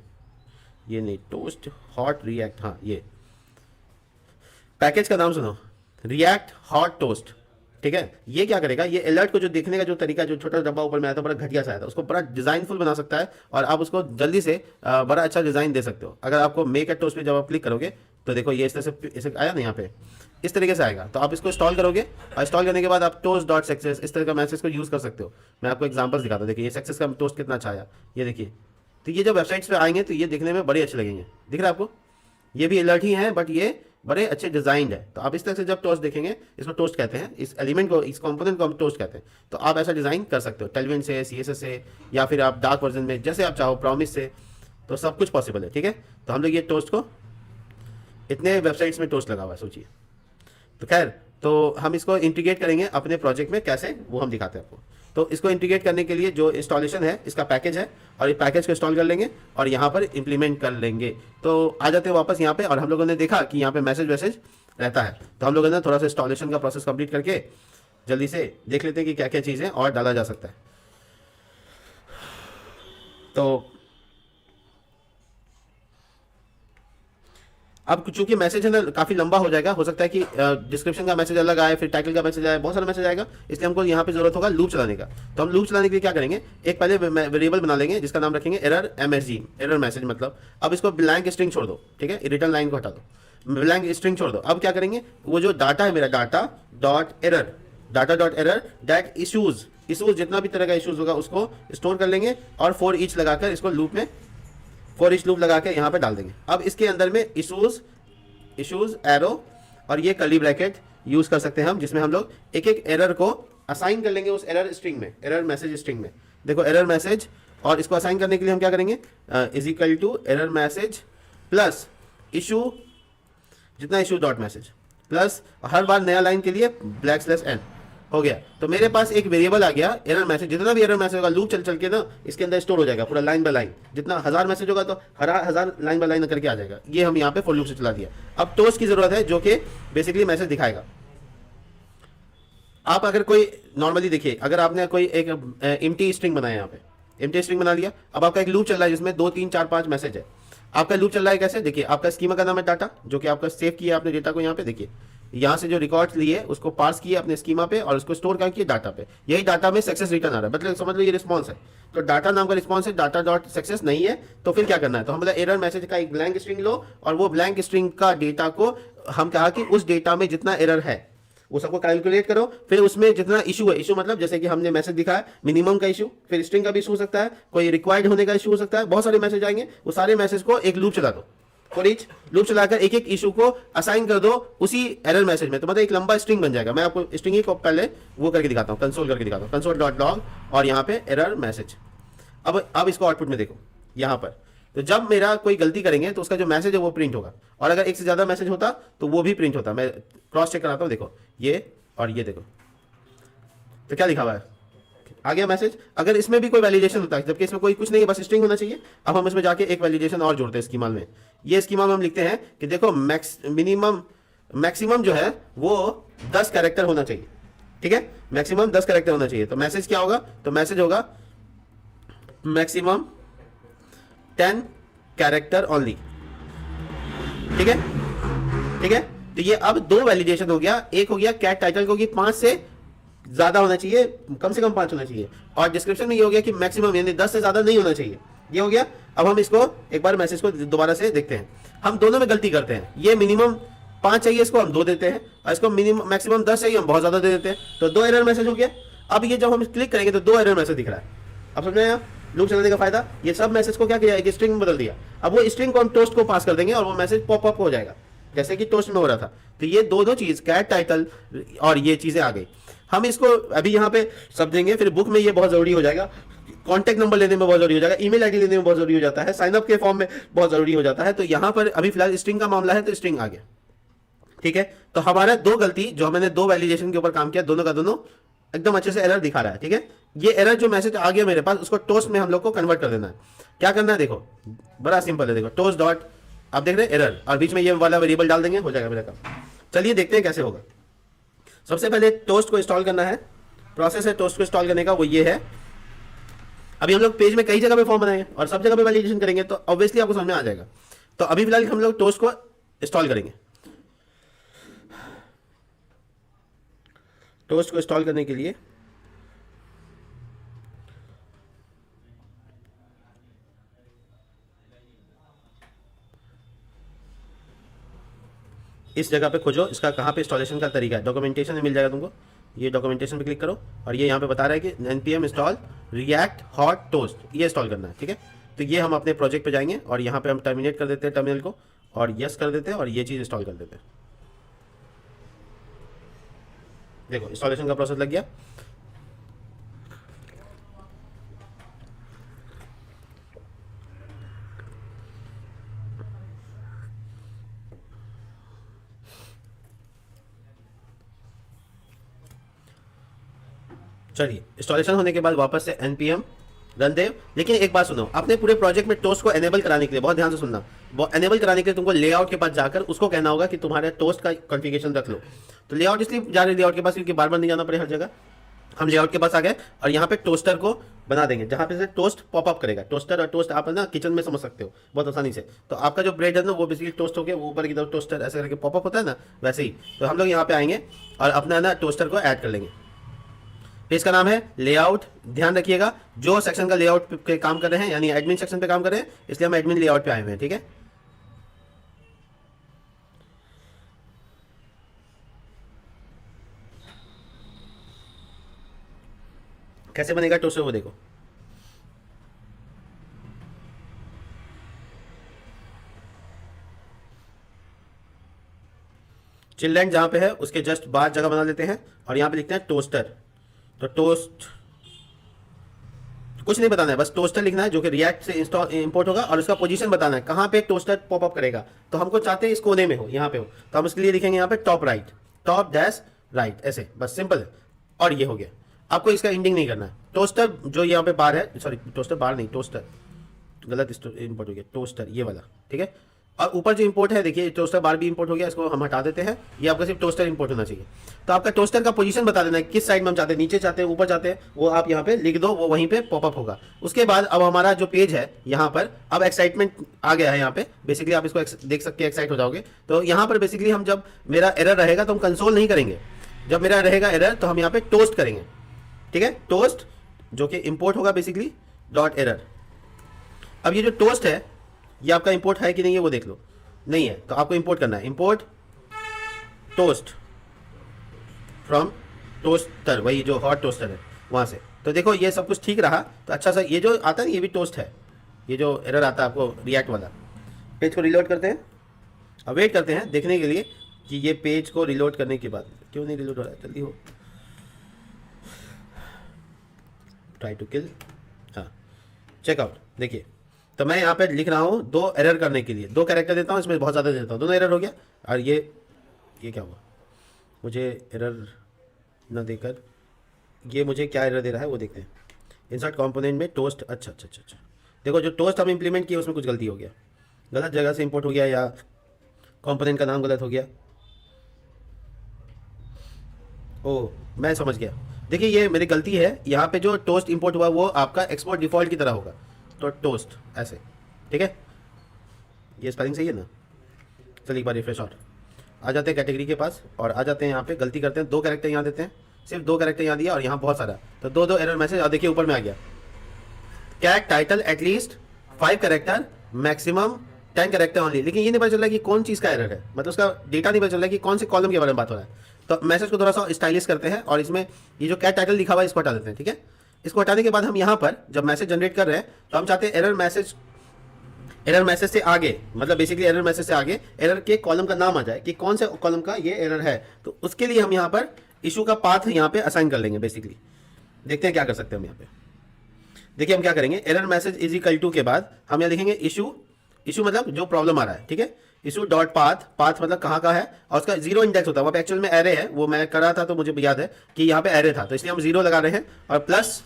ये नहीं, टोस्ट हॉट रिएक्ट, हाँ ये पैकेज का नाम सुनो, रिएक्ट हॉट टोस्ट, ठीक है। ये क्या करेगा, ये अलर्ट को जो देखने का जो तरीका, जो छोटा डब्बा ऊपर में आया था बड़ा घटिया सा आया था, उसको बड़ा डिजाइनफुल बना सकता है और आप उसको जल्दी से बड़ा अच्छा डिजाइन दे सकते हो। अगर आपको मेक एट टोस्ट पे जब आप क्लिक करोगे तो देखो ये इस तरह से इसे आया ना, यहाँ पे इस तरीके से आएगा। तो आप इसको इंस्टॉल करोगे और इंस्टॉल करने के बाद आप टोस्ट डॉट सक्सेस इस तरह का मैसेज को यूज़ कर सकते हो। मैं आपको एग्जांपल्स दिखाता हूँ, देखिए ये सक्सेस का टोस्ट कितना अच्छा आया, ये देखिए। तो ये जब वेबसाइट्स पे आएंगे तो ये दिखने में बड़े अच्छे लगेंगे, दिख रहा है आपको, ये भी अलर्ट ही है बट ये बड़े अच्छे डिजाइंड है। तो आप इस तरह से जब टोस्ट देखेंगे, इसको टोस्ट कहते हैं, इस एलिमेंट को, इस कंपोनेंट को हम टोस्ट कहते हैं। तो आप ऐसा डिजाइन कर सकते हो टेलविन से, CSS से, या फिर आप डार्क वर्जन में जैसे आप चाहो, प्रॉमिस से, तो सब कुछ पॉसिबल है, ठीक है। तो हम लोग ये टोस्ट को इतने वेबसाइट्स में टोस्ट लगा हुआ है, सोचिए। तो खैर, तो हम इसको इंटीग्रेट करेंगे अपने प्रोजेक्ट में, कैसे वो हम दिखाते हैं आपको। तो इसको इंटीग्रेट करने के लिए जो इंस्टॉलेशन है, इसका पैकेज है, और ये पैकेज को इंस्टॉल कर लेंगे और यहाँ पर इंप्लीमेंट कर लेंगे। तो आ जाते हैं वापस यहाँ पे, और हम लोगों ने देखा कि यहाँ पे मैसेज रहता है। तो हम लोगों ने थोड़ा सा इंस्टॉलेशन का प्रोसेस कंप्लीट करके जल्दी से देख लेते हैं कि क्या क्या चीज़ें और डाला जा सकता है। तो अब चूंकि मैसेज है ना काफ़ी लंबा हो जाएगा, हो सकता है कि डिस्क्रिप्शन का मैसेज अलग आए, फिर टाइटल का मैसेज आए, बहुत सारा मैसेज आएगा, इसलिए हमको यहाँ पे जरूरत होगा लूप चलाने का। तो हम लूप चलाने के लिए क्या करेंगे, एक पहले वेरिएबल बना लेंगे जिसका नाम रखेंगे एरर MSG, एरर मैसेज मतलब। अब इसको ब्लैंक स्ट्रिंग छोड़ दो, ठीक है, रिटर्न लाइन को हटा दो, ब्लैंक स्ट्रिंग छोड़ दो। अब क्या करेंगे, वो जो डाटा है मेरा data dot error that issues जितना भी तरह का इशूज होगा उसको स्टोर कर लेंगे और फॉर ईच लगाकर इसको लूप में फॉर ईच लूप लगा के यहाँ पे डाल देंगे। अब इसके अंदर में इशूज एरो और ये कर्ली ब्रैकेट यूज कर सकते हैं हम, जिसमें हम लोग एक एक एरर को असाइन कर लेंगे उस एरर स्ट्रिंग में, एरर मैसेज स्ट्रिंग में। देखो एरर मैसेज, और इसको असाइन करने के लिए हम क्या करेंगे, is equal to error message plus issue, जितना इशू डॉट मैसेज प्लस हर बार नया लाइन के लिए ब्लैक स्लैश एन हो गया। तो मेरे पास एक वेरिएबल आ गया एरर मैसेज, जितना भी एरर मैसेज होगा लूप चल के ना इसके अंदर स्टोर हो जाएगा पूरा लाइन बाय लाइन। जितना 1000 मैसेज होगा तो हर 1000 लाइन बाय लाइन करके आ जाएगा। ये हम यहाँ पे फॉर लूप से चला दिया। अब टोस्ट की जरूरत है जो कि बेसिकली मैसेज दिखाएगा। आप अगर कोई नॉर्मली देखिए, अगर आपने कोई एक एम्प्टी स्ट्रिंग बनाया, यहाँ पे एम्प्टी स्ट्रिंग बना लिया, अब आपका एक लूप चल रहा है जिसमें 2 3 4 5 मैसेज है। आपका लूप चल रहा है कैसे, देखिए आपका स्कीमा का नाम है डाटा, जो कि आपका सेव किया आपने डेटा को। यहाँ पे देखिए, यहाँ से जो रिकॉर्ड्स लिए उसको पार्स किए अपने स्कीमा पे और उसको स्टोर करके डाटा पे, यही डाटा में सक्सेस रिटर्न आ रहा है, मतलब समझ लो ये रिस्पॉन्स है। तो डाटा नाम का रिस्पॉन्स है, डाटा डॉट सक्सेस नहीं है, तो फिर क्या करना है, तो हम एरर मैसेज का एक ब्लैंक स्ट्रिंग लो और वो ब्लैंक स्ट्रिंग का डेटा को हम कहा कि उस डेटा में जितना एरर है वो सबको कैलकुलेट करो, फिर उसमें जितना इशू है, इशू मतलब जैसे कि हमने मैसेज दिखाया मिनिमम का इशू, फिर स्ट्रिंग का भी इशू हो सकता है, कोई रिक्वायर्ड होने का इशू हो सकता है, बहुत सारे मैसेज आएंगे, वो सारे मैसेज को एक लूप चला दो, फॉर ईच लूप चलाकर एक एक इशू को असाइन कर दो उसी एरर मैसेज में। तो मतलब एक लंबा स्ट्रिंग बन जाएगा। मैं आपको स्ट्रिंग ही को पहले वो करके दिखाता हूँ, कंसोल करके दिखाता हूँ, कंसोल डॉट लॉग और यहाँ पे एरर मैसेज। अब इसको आउटपुट में देखो यहाँ पर, तो जब मेरा कोई गलती करेंगे तो उसका जो मैसेज है वो प्रिंट होगा, और अगर एक से ज्यादा मैसेज होता तो वो भी प्रिंट होता। मैं क्रॉस चेक कराता हूँ, देखो ये और ये देखो, तो क्या लिखा हुआ है, आ गया मैसेज। अगर इसमें भी कोई वैलिडेशन होता है, जबकि इसमें कोई कुछ नहीं है, बस स्ट्रिंग होना चाहिए। अब हम इसमें जाके एक वैलिडेशन और जोड़ते हैं स्कीमा में। ये स्कीमा में हम लिखते हैं कि देखो मैक्सिमम जो है वो 10 कैरेक्टर होना चाहिए, ठीक है, मैक्सिमम 10 कैरेक्टर होना चाहिए। तो मैसेज क्या होगा, तो मैसेज होगा मैक्सिमम 10 कैरेक्टर ओनली, ठीक है, ठीक है। तो ये अब 2 वैलिडेशन हो गया, एक हो गया कैट टाइटल को कि 5 से ज्यादा होना चाहिए, कम से कम 5 होना चाहिए, और डिस्क्रिप्शन में ये हो गया कि मैक्सिमम यानी 10 से ज्यादा नहीं होना चाहिए, ये हो गया। अब हम इसको एक बार मैसेज को दोबारा से देखते हैं। हम दोनों में गलती करते हैं, ये मिनिमम 5 चाहिए इसको हम 2 देते हैं, और इसको मिनिमम मैक्सिमम 10 चाहिए हम बहुत ज्यादा दे देते हैं, तो 2 एरर मैसेज हो गया। अब ये जब हम क्लिक करेंगे तो 2 एरर मैसेज दिख रहा है। अब समझ में आया लूप चलाने का फायदा, ये सब मैसेज को क्या किया, एक स्ट्रिंग में बदल दिया। अब वो स्ट्रिंग को हम टोस्ट को पास कर देंगे और वो मैसेज पॉप अप हो जाएगा जैसे कि टोस्ट में हो रहा था। तो ये दो चीज कैट टाइटल और ये चीजें आ गई। हम इसको अभी यहाँ पे सब देंगे, फिर बुक में ये बहुत जरूरी हो जाएगा, कॉन्टैक्ट नंबर लेने में बहुत जरूरी हो जाएगा, ईमेल आईडी लेने में बहुत जरूरी हो जाता है, साइन अप के फॉर्म में बहुत जरूरी हो जाता है। तो यहाँ पर अभी फिलहाल स्ट्रिंग का मामला है तो स्ट्रिंग आ गया, ठीक है। तो हमारा 2 गलती जो मैंने 2 वैलिडेशन के ऊपर काम किया, दोनों का दोनों एकदम अच्छे से एरर दिखा रहा है, ठीक है। ये एरर जो मैसेज आ गया मेरे पास, उसको टोस्ट में हम लोग को कन्वर्ट कर देना है। क्या करना है, देखो बड़ा सिंपल है, देखो टोस्ट डॉट, आप देख रहे हैं एरर, और बीच में ये वाला वेरिएबल डाल देंगे, हो जाएगा मेरा काम। चलिए देखते हैं कैसे होगा। सबसे पहले टोस्ट को इंस्टॉल करना है, प्रोसेस है टोस्ट को इंस्टॉल करने का, वो ये है। अभी हम लोग पेज में कई जगह पे फॉर्म बनाएंगे और सब जगह पे वैलिडेशन करेंगे, तो ऑब्वियसली आपको समझ में आ जाएगा। तो अभी फिलहाल हम लोग टोस्ट को इंस्टॉल करेंगे। टोस्ट को इंस्टॉल करने के लिए इस जगह पे खोजो, इसका कहाँ पे इंस्टॉलेशन का तरीका है, डॉक्यूमेंटेशन में मिल जाएगा तुमको। ये डॉक्यूमेंटेशन पे क्लिक करो और ये यहाँ पे बता रहा है कि npm install react hot toast, ये इंस्टॉल करना है, ठीक है। तो ये हम अपने प्रोजेक्ट पे जाएंगे और यहाँ पे हम टर्मिनेट कर देते हैं टर्मिनल को और यस कर देते हैं और ये चीज़ इंस्टॉल कर देते हैं। देखो इंस्टॉलेशन का प्रोसेस लग गया। चलिए इंस्टॉलेशन होने के बाद वापस से npm रन देव। लेकिन एक बात सुनो, अपने पूरे प्रोजेक्ट में टोस्ट को एनेबल कराने के लिए बहुत ध्यान से सुनना, वो एनेबल कराने के लिए तुमको लेआउट के पास जाकर उसको कहना होगा कि तुम्हारे टोस्ट का कॉन्फ़िगरेशन रख लो। तो लेआउट इसलिए जा रहे लेआउट के पास क्योंकि बार बार नहीं जाना पड़े हर जगह। हम लेआउट के पास आ गए और यहाँ पे टोस्टर को बना देंगे जहाँ पे से टोस्ट पॉपअप करेगा। टोस्टर और टोस्ट आप ना किचन में समझ सकते हो बहुत आसानी से। तो आपका जो ब्रेड है ना वो बेसिकली टोस्ट होकर वो ऊपर की तरफ टोस्टर ऐसे करके पॉपअप होता है ना, वैसे ही। तो हम लोग यहाँ पे आएंगे और अपना ना टोस्टर को ऐड कर लेंगे। पेज का नाम है लेआउट। ध्यान रखिएगा जो सेक्शन का लेआउट पे काम कर रहे हैं यानी एडमिन सेक्शन पे काम कर रहे हैं, इसलिए हम एडमिन लेआउट पे आए हुए हैं, ठीक है। कैसे बनेगा टोस्टर वो देखो। चिल्ड्रेन जहां पे है उसके जस्ट बाद जगह बना लेते हैं और यहां पे लिखते हैं टोस्टर। तो टोस्ट कुछ नहीं बताना है, बस टोस्टर लिखना है जो कि रिएक्ट से इंस्टॉल इंपोर्ट होगा और उसका पोजीशन बताना है कहां पे टोस्टर पॉपअप करेगा। तो हमको चाहते हैं इस कोने में हो, यहां पे हो, तो हम इसके लिए लिखेंगे यहां पे top right, top dash right, ऐसे बस सिंपल है। और ये हो गया। आपको इसका एंडिंग नहीं करना है। टोस्टर जो यहाँ पे बार है, सॉरी टोस्टर बार नहीं, टोस्टर गलत इंपोर्ट हो गया, टोस्टर ये वाला, ठीक है। और ऊपर जो इंपोर्ट है देखिए टोस्टर बार भी इंपोर्ट हो गया, इसको हम हटा देते हैं। ये आपका सिर्फ टोस्टर इंपोर्ट होना चाहिए। तो आपका टोस्टर का पोजीशन बता देना है किस साइड में हम चाहते हैं, नीचे चाहते हैं ऊपर चाहते हैं, वो आप यहाँ पे लिख दो, वो वहीं पे पॉपअप होगा। उसके बाद अब हमारा जो पेज है यहाँ पर अब एक्साइटमेंट आ गया है। यहाँ पे बेसिकली आप इसको देख सकते हैं, एक्साइट हो जाओगे। तो यहाँ पर बेसिकली हम जब मेरा एरर रहेगा तो हम कंसोल नहीं करेंगे, जब मेरा रहेगा एरर तो हम यहाँ पे टोस्ट करेंगे, ठीक है। टोस्ट जो कि इंपोर्ट होगा बेसिकली डॉट एरर। अब ये जो टोस्ट है ये आपका इंपोर्ट है कि नहीं है वो देख लो, नहीं है तो आपको इंपोर्ट करना है। इंपोर्ट टोस्ट फ्रॉम टोस्टर, वही जो हॉट टोस्टर है वहां से। तो देखो ये सब कुछ ठीक रहा तो अच्छा सा ये जो आता है ये भी टोस्ट है। ये जो एरर आता है आपको रिएक्ट वाला, पेज को रिलोड करते हैं। अब वेट करते हैं देखने के लिए कि ये पेज को रिलोड करने के बाद क्यों नहीं रिलोड हो रहा है, जल्दी हो। ट्राई टू किल, हाँ चेकआउट। देखिए तो मैं यहाँ पे लिख रहा हूँ दो एरर करने के लिए, दो कैरेक्टर देता हूँ, इसमें बहुत ज़्यादा देता हूँ, दोनों एरर हो गया। और ये क्या हुआ, मुझे एरर न देकर ये मुझे क्या एरर दे रहा है वो देखते हैं। इंसर्ट कंपोनेंट में टोस्ट, अच्छा अच्छा अच्छा अच्छा, देखो जो टोस्ट हम इंप्लीमेंट किए उसमें कुछ गलती हो गया, गलत जगह से इंपोर्ट हो गया या कंपोनेंट का नाम गलत हो गया। ओह मैं समझ गया। देखिए ये मेरी गलती है, यहाँ पे जो टोस्ट इंपोर्ट हुआ वो आपका एक्सपोर्ट डिफॉल्ट की तरह होगा, तो टोस्ट ऐसे, ठीक है। ये स्पेलिंग सही है ना। चलिए एक बार रिफ्रेश और आ जाते हैं कैटेगरी के पास और आ जाते हैं यहाँ पे, गलती करते हैं, दो कैरेक्टर यहाँ देते हैं, सिर्फ दो कैरेक्टर यहाँ दिया और यहाँ बहुत सारा, तो दो दो एरर मैसेज। और देखिए ऊपर में आ गया cat title at least 5 character maximum 10 character only. लेकिन ये नहीं पता चल रहा है कि कौन चीज़ का एरर है, मतलब उसका डेटा नहीं पता चल रहा है कि कौन से कॉलम के बारे में बात हो रहा है। तो मैसेज को थोड़ा सा स्टाइलिश करते हैं और इसमें ये जो कैट टाइटल लिखा हुआ है इसको हटा देते हैं, ठीक है। इसको हटाने के बाद हम यहाँ पर जब मैसेज जनरेट कर रहे हैं तो हम चाहते हैं एरर मैसेज से आगे, मतलब बेसिकली एरर मैसेज से आगे एरर के कॉलम का नाम आ जाए कि कौन से कॉलम का ये एरर है। तो उसके लिए हम यहाँ पर इशू का पाथ यहाँ पे असाइन कर लेंगे। बेसिकली देखते हैं क्या कर सकते हैं हम यहाँ पे। देखिए हम क्या करेंगे, error message is equal to के बाद हम यहाँ लिखेंगे इशू मतलब जो प्रॉब्लम आ रहा है, ठीक है। इशू डॉट पाथ मतलब कहाँ का है और उसका 0 इंडेक्स होता है, वहाँ पे एक्चुअल में एरे है, वो मैं कर रहा था तो मुझे याद है कि यहाँ पे एरे था, तो इसलिए हम 0 लगा रहे हैं और प्लस,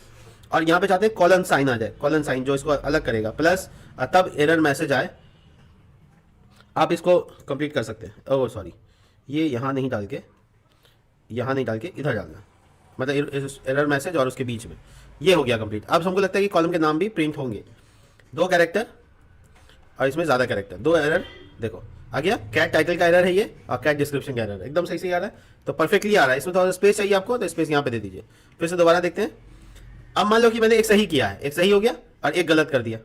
और यहाँ पे चाहते हैं कॉलन साइन आ जाए, कॉलन साइन जो इसको अलग करेगा, प्लस तब एरर मैसेज आए। आप इसको कंप्लीट कर सकते हैं। ओह सॉरी, ये यहाँ नहीं डाल के इधर डालना, मतलब एरर मैसेज और उसके बीच में, ये हो गया कंप्लीट। अब हमको लगता है कि कॉलम के नाम भी प्रिंट होंगे, 2 कैरेक्टर और इसमें ज़्यादा कैरेक्टर, 2 एरर। देखो आ गया, कैट टाइटल का एरर है ये और कैट डिस्क्रिप्शन का एरर, एकदम सही आ रहा है, तो परफेक्टली आ रहा है। इसमें थोड़ा स्पेस चाहिए आपको तो स्पेस यहाँ पे दे दीजिए। फिर से दोबारा देखते हैं। अब मान लो कि मैंने एक सही किया है, एक सही हो गया और एक गलत कर दिया,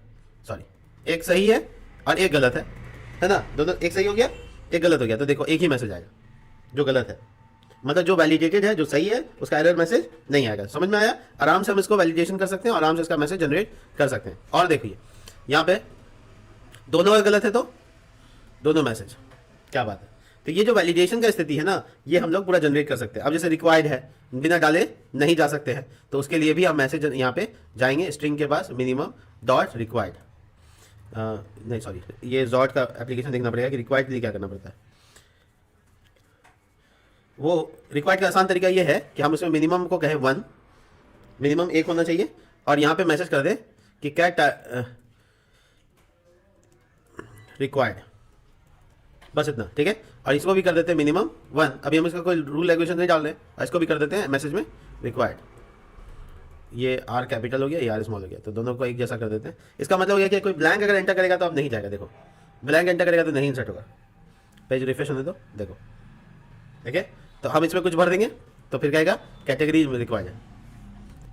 सॉरी एक सही है और एक गलत है ना, दोनों एक सही हो गया एक गलत हो गया, तो देखो एक ही मैसेज आएगा जो गलत है, मतलब जो वैलिडेटेड है, जो सही है उसका एरर मैसेज नहीं आएगा। समझ में आया? आराम से हम इसको वैलिडेशन कर सकते हैं और आराम से इसका मैसेज जनरेट कर सकते हैं। और देखिए यहाँ पे दोनों अगर गलत है तो दोनों मैसेज, क्या बात है। तो ये जो वैलिडेशन का स्थिति है ना, ये हम लोग पूरा जनरेट कर सकते हैं। अब जैसे रिक्वायर्ड है, बिना डाले नहीं जा सकते हैं, तो उसके लिए भी हम मैसेज यहाँ पे जाएंगे स्ट्रिंग के पास, मिनिमम डॉट रिक्वायर्ड, नहीं सॉरी ये जॉट का एप्लीकेशन देखना पड़ेगा कि रिक्वायर्ड के लिए क्या करना पड़ता है। वो रिक्वायर्ड का आसान तरीका ये है कि हम उसमें मिनिमम को कहें 1, मिनिमम 1 होना चाहिए और यहाँ पे मैसेज कर दे कि क्या रिक्वायर्ड, बस इतना, ठीक है। और इसको भी कर देते हैं मिनिमम 1। अभी हम इसका कोई रूल रेगुलेशन नहीं डाल रहे हैं, इसको भी कर देते हैं मैसेज में रिक्वायर्ड। ये आर कैपिटल हो गया, ये आर स्मॉल हो गया, तो दोनों को एक जैसा कर देते हैं। इसका मतलब हो गया कि कोई ब्लैंक अगर एंटर करेगा तो अब नहीं जाएगा, देखो ब्लैंक एंटर करेगा तो नहीं इंसर्ट होगा। पेज रिफ्रेश होने दो, देखो ठीक है। तो हम इसमें कुछ भर देंगे तो फिर कहेगा कैटेगरी रिक्वायर्ड है।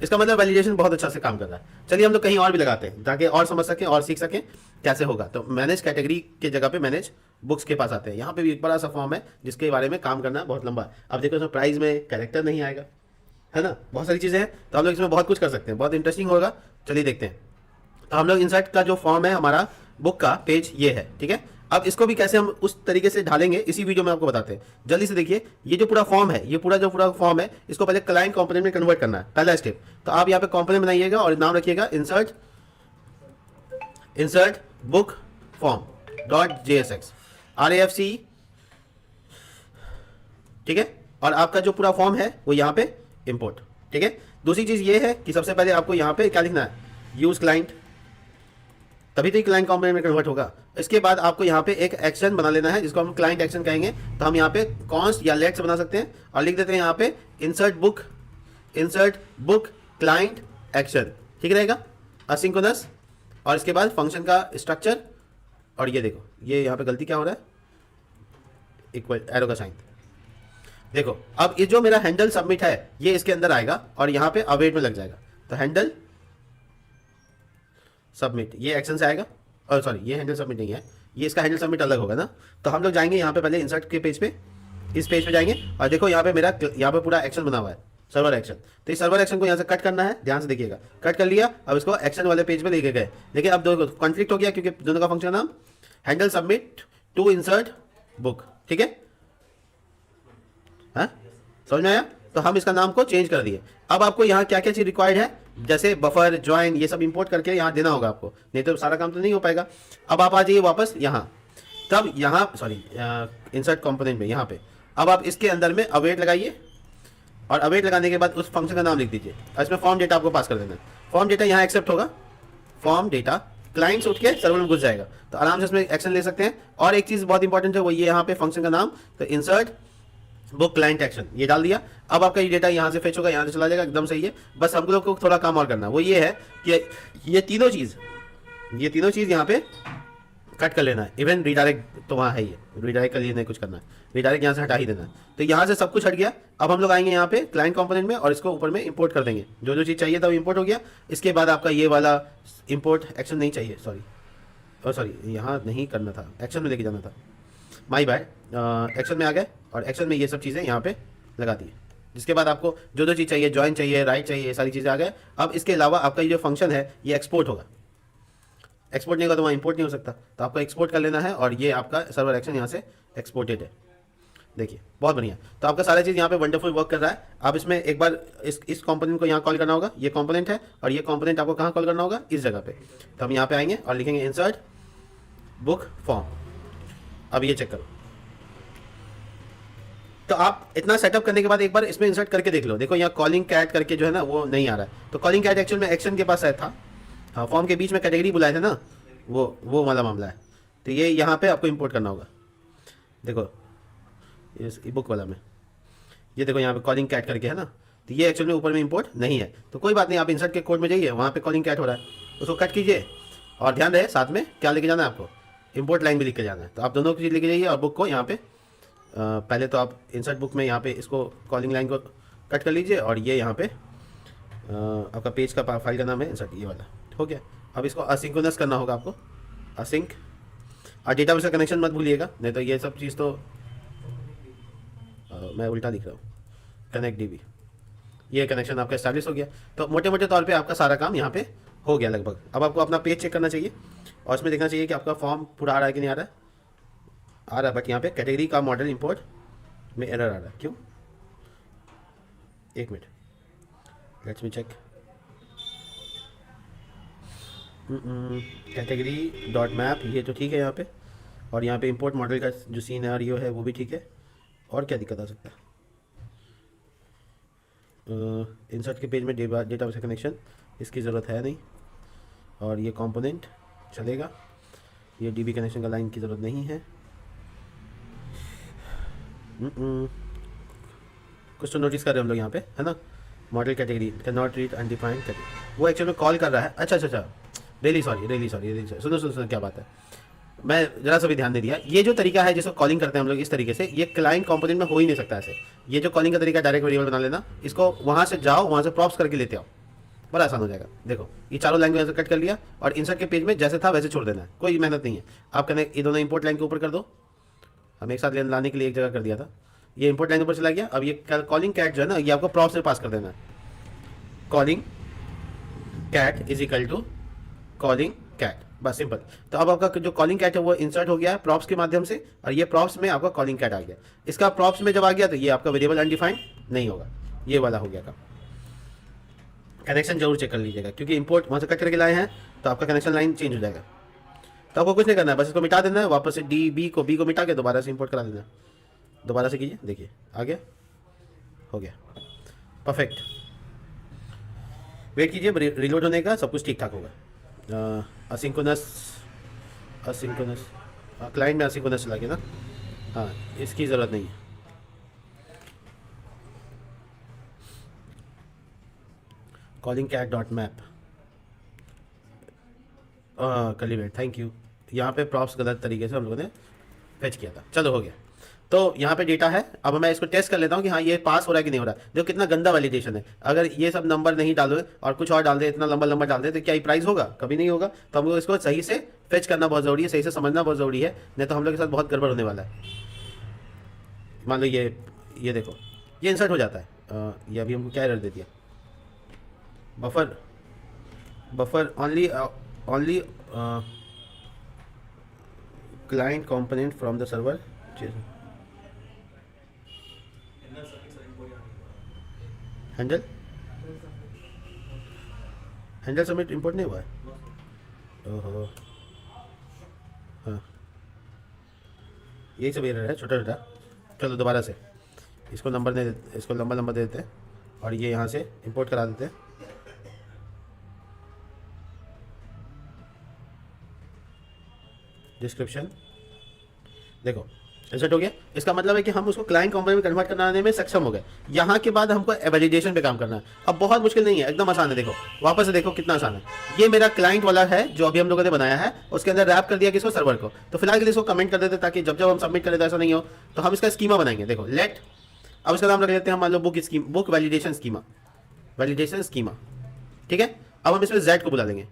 इसका मतलब वैलिडेशन बहुत अच्छा से काम कर रहा है। चलिए हम लोग कहीं और भी लगाते हैं ताकि और समझ सकें और सीख सकें कैसे होगा। तो मैनेज कैटेगरी के जगह पे मैनेज बुक्स के पास आते हैं। यहाँ पे भी एक बड़ा सा फॉर्म है जिसके बारे में काम करना बहुत लंबा है। अब देखो इसमें प्राइस में कैरेक्टर नहीं आएगा, है ना, बहुत सारी चीज़ें हैं। तो हम लोग इसमें बहुत कुछ कर सकते हैं, बहुत इंटरेस्टिंग होगा। चलिए देखते हैं। तो हम लोग इंसर्ट का जो फॉर्म है हमारा बुक का पेज ये है, ठीक है। अब इसको भी कैसे हम उस तरीके से ढालेंगे इसी वीडियो में आपको बताते हैं। जल्दी से देखिए, ये जो पूरा फॉर्म है, ये पूरा जो पूरा फॉर्म है, इसको पहले क्लाइंट कंपोनेंट में कन्वर्ट करना है, पहला स्टेप। तो आप यहाँ पे कंपोनेंट बनाइएगा और नाम रखिएगा insert book form dot JSX RAFC, ठीक है। और आपका जो पूरा फॉर्म है वो यहाँ पे इंपोर्ट, ठीक है। दूसरी चीज़ ये है कि सबसे पहले आपको यहाँ पे क्या लिखना है, यूज क्लाइंट, तभी तो क्लाइंट कंपोनेंट में कन्वर्ट होगा। इसके बाद आपको यहाँ पे एक एक्शन बना लेना है जिसको हम क्लाइंट एक्शन कहेंगे। तो हम यहाँ पे कॉन्स्ट या लेट्स बना सकते हैं और लिख देते हैं यहाँ पे इंसर्ट बुक क्लाइंट एक्शन, ठीक रहेगा, असिंक्रोनस। और इसके बाद फंक्शन का स्ट्रक्चर, और ये देखो ये यहाँ पे गलती क्या हो रहा है, इक्वल एरो का साइन। देखो अब ये जो मेरा हैंडल सबमिट है ये इसके अंदर आएगा और यहाँ पे अवेट में लग जाएगा। तो हैंडल सबमिट ये एक्शन से आएगा, और सॉरी ये हैंडल सबमिट नहीं है, ये इसका हैंडल सबमिट अलग होगा ना। तो हम लोग जाएंगे यहाँ पे पहले इंसर्ट के पेज पे, इस पेज पे जाएंगे और देखो यहाँ पे मेरा यहाँ पे पूरा एक्शन बना हुआ है, सर्वर एक्शन। तो इस सर्वर एक्शन को यहाँ से कट करना है, ध्यान से देखिएगा, कट कर लिया। अब इसको एक्शन वाले पेज पे लेके गए, लेकिन अब दो कॉन्फ्लिक्ट हो गया क्योंकि दोनों का फंक्शन नाम handle submit to insert book, ठीक है, हाँ समझ में आया। तो हम इसका नाम को चेंज कर दिए। अब आपको यहाँ क्या क्या चीज़ रिक्वायर्ड है, जैसे बफर ज्वाइन ये सब इंपोर्ट करके यहाँ देना होगा आपको, नहीं तो सारा काम तो नहीं हो पाएगा। अब आप आ जाइए वापस यहाँ, तब यहाँ सॉरी इंसर्ट कंपोनेंट में यहाँ पे अब आप इसके अंदर में अवेट लगाइए और अवेट लगाने के बाद उस फंक्शन का नाम लिख दीजिए और इसमें फॉर्म डेटा आपको पास कर देना है। फॉर्म डेटा यहाँ एक्सेप्ट होगा, फॉर्म डेटा क्लाइंट से उठ के सर्वर में घुस जाएगा, तो आराम से इसमें एक्शन ले सकते हैं। और एक चीज़ बहुत इंपॉर्टेंट है वो ये यहाँ पे फंक्शन का नाम, तो इंसर्ट बुक क्लाइंट एक्शन ये डाल दिया। अब आपका ये डेटा यहाँ से फेच होगा, यहाँ से चला जाएगा, एकदम सही है। बस हम लोग को थोड़ा काम और करना है, वो ये है कि ये तीनों चीज़ यहाँ पे कट कर लेना है। इवन रीडायरेक्ट तो वहाँ है, ये रीडायरेक्ट के लिए नहीं कुछ करना है, रीडायरेक्ट यहाँ से हटा ही देना है। तो यहाँ से सब कुछ हट गया। अब हम लोग आएंगे यहाँ पे क्लाइंट कंपोनेंट में और इसको ऊपर में इंपोर्ट कर देंगे, जो जो चीज़ चाहिए था वो इंपोर्ट हो गया। इसके बाद आपका ये वाला इंपोर्ट एक्शन नहीं चाहिए, सॉरी यहाँ नहीं करना था, एक्शन में लेके जाना था, माई बैड। एक्शन में आ गए और एक्शन में ये सब चीज़ें यहाँ पे लगा दी। जिसके बाद आपको जो जो चीज़ चाहिए, ज्वाइन चाहिए, राइट चाहिए, ये सारी चीज़ें आ गए। अब इसके अलावा आपका ये जो फंक्शन है ये एक्सपोर्ट होगा, एक्सपोर्ट नहीं होगा तो वहाँ इंपोर्ट नहीं हो सकता, तो आपको एक्सपोर्ट कर लेना है और ये आपका सर्वर एक्शन यहाँ से एक्सपोर्टेड है। देखिए बहुत बढ़िया। तो आपका सारा चीज़ यहाँ पे वंडरफुल वर्क कर रहा है। आप इसमें एक बार इस कंपोनेंट को यहाँ कॉल करना होगा, ये कंपोनेंट है और ये कंपोनेंट आपको कहाँ कॉल करना होगा, इस जगह पे। तो हम यहाँ पे आएंगे और लिखेंगे इंसर्ट बुक फॉर्म। अब ये चेक करो, तो आप इतना सेटअप करने के बाद एक बार इसमें इंसर्ट करके देख लो। देखो यहाँ कॉलिंग कैट करके जो है ना वो नहीं आ रहा है, तो कॉलिंग कैट एक्चुअल में एक्शन के पास आया था, हाँ फॉर्म के बीच में कैटेगरी बुलाए थे ना, वो वाला मामला है। तो ये यहाँ पे आपको इंपोर्ट करना होगा। देखो इस बुक वाला में ये देखो यहाँ पे कॉलिंग कैट करके है ना, तो ये एक्चुअल में ऊपर में इंपोर्ट नहीं है। तो कोई बात नहीं, आप इंसर्ट के कोड में जाइए, वहाँ पे कॉलिंग कैट हो रहा है, उसको कट कीजिए और ध्यान रहे साथ में क्या लेके जाना है आपको, इंपोर्ट लाइन भी लिख के जाना है। तो आप दोनों चीज़ लेके जाइए और बुक को यहाँ पे पहले तो आप इंसर्ट बुक में यहाँ पे इसको कॉलिंग लाइन को कट कर लीजिए और ये यहाँ पे आपका पेज का फाइल का नाम है इंसर्ट, ये वाला हो गया। अब इसको असिंक्रोनस करना होगा आपको, असिंक, और डेटाबेस का कनेक्शन मत भूलिएगा, नहीं तो ये सब चीज़ तो मैं उल्टा लिख रहा हूँ, कनेक्ट DB, ये कनेक्शन आपका एस्टैब्लिश हो गया। तो मोटे मोटे तौर पे आपका सारा काम यहाँ पे हो गया लगभग। अब आपको अपना पेज चेक करना चाहिए और इसमें देखना चाहिए कि आपका फॉर्म पूरा आ रहा है कि नहीं आ रहा है। आ रहा है, बट यहाँ पे कैटेगरी का मॉडल इंपोर्ट में एरर आ रहा है, क्यों? एक minute, let's me check. Category dot map ये तो ठीक है यहाँ पे, और यहाँ पे इंपोर्ट मॉडल का जो सीनैरियो है वो भी ठीक है। और क्या दिक्कत आ सकता है? इंसर्ट के पेज में डेटाबेस का कनेक्शन इसकी ज़रूरत है नहीं, और ये कंपोनेंट चलेगा, ये DB कनेक्शन का लाइन की ज़रूरत नहीं है। कुछ तो नोटिस कर रहे हैं हम लोग यहाँ पे, है ना। Model category can not read undefined category, वो एक्चुअली में कॉल कर रहा है। अच्छा अच्छा अच्छा, रियली सॉरी, सुनो सुनो सुनो, क्या बात है, मैं जरा सा भी ध्यान नहीं दिया। ये जो तरीका है जिसको कॉलिंग करते हैं हम लोग इस तरीके से, ये क्लाइंट कंपोनेंट में हो ही नहीं सकता ऐसे। ये जो कॉलिंग का तरीका डायरेक्ट वेरिएबल बना लेना, इसको वहाँ से जाओ, वहाँ से प्रॉप्स करके लेते आओ, बड़ा आसान हो जाएगा। देखो ये चारों लाइन को ऐसे कट कर लिया और इंसर्ट के पेज में जैसे था वैसे छोड़ देना है, कोई मेहनत नहीं है। आप कहने ये दोनों इंपोर्ट लाइन के ऊपर कर दो, हम एक साथ लाने के लिए एक जगह कर दिया था, ये इंपोर्ट लाइन ऊपर चला गया। अब ये कॉलिंग कैट जो है ना, ये आपको प्रॉप्स में पास कर देना है। Calling cat is equal to calling cat, बस सिंपल। तो अब आपका जो कॉलिंग कैट है वो इंसर्ट हो गया है प्रॉप्स के माध्यम से, और ये प्रॉप्स में आपका कॉलिंग कैट आ गया। इसका प्रॉप्स में जब आ गया तो ये आपका वेरिएबल अनडिफाइंड नहीं होगा, ये वाला हो गया काम। कनेक्शन जरूर चेक कर लीजिएगा, क्योंकि इंपोर्ट वहाँ से कट करके लाए हैं तो आपका कनेक्शन लाइन चेंज हो जाएगा। तो आपको कुछ नहीं करना है, बस इसको मिटा देना है, वापस से बी को मिटा के दोबारा से इंपोर्ट करा देना है। दोबारा से कीजिए, देखिए आ गया, हो गया, परफेक्ट। वेट कीजिए रिलोड होने का, सब कुछ ठीक ठाक होगा। असिंक्रोनस क्लाइंट में असिंक्रोनस चला गया ना, हाँ इसकी ज़रूरत नहीं है। कॉलिंग कैट डॉट मैप, कली वेट, थैंक यू। यहाँ पे प्रॉप्स गलत तरीके से हम लोगों ने फेच किया था, चलो हो गया। तो यहाँ पे डेटा है, अब मैं इसको टेस्ट कर लेता हूँ कि हाँ ये पास हो रहा है कि नहीं हो रहा है। देखो कितना गंदा वैलिडेशन है, अगर ये सब नंबर नहीं डालो और कुछ और डाल दे, इतना लंबा लंबा डाल दे, तो क्या ये प्राइस होगा? कभी नहीं होगा। तो हमको इसको सही से फेच करना बहुत ज़रूरी है, सही से समझना बहुत ज़रूरी है, नहीं तो हम लोग के साथ बहुत गड़बड़ होने वाला है। मान लो ये देखो ये इंसर्ट हो जाता है, ये अभी हमको क्या एरर दे दिया, buffer only client component from the server. Handle submit import नहीं हुआ है, ओहो हाँ यही सब एरर है छोटा छोटा। चलो दोबारा से इसको नंबर नहीं देते, इसको लंबा लंबा दे देते हैं और ये यहाँ से इंपोर्ट करा देते हैं। डिस्क्रिप्शन देखो इंसर्ट हो गया, इसका मतलब है कि हम उसको क्लाइंट कंपोनेंट में कन्वर्ट करने में सक्षम हो गए। यहाँ के बाद हमको वैलिडेशन पे काम करना है। अब बहुत मुश्किल नहीं है, एकदम आसान है। देखो वापस से देखो कितना आसान है। ये मेरा क्लाइंट वाला है जो अभी हम लोगों ने बनाया है, उसके अंदर रैप कर दिया किसको, सर्वर को। तो फिलहाल के लिए इसको कमेंट कर देते ताकि जब हम सबमिट करें तो ऐसा नहीं हो। तो हम इसका स्कीमा बनाएंगे, देखो लेट, अब इसका नाम रख लेते हैं मान लो बुक वैलिडेशन स्कीमा, ठीक है। अब हम इसमें जेड को बुला लेंगे,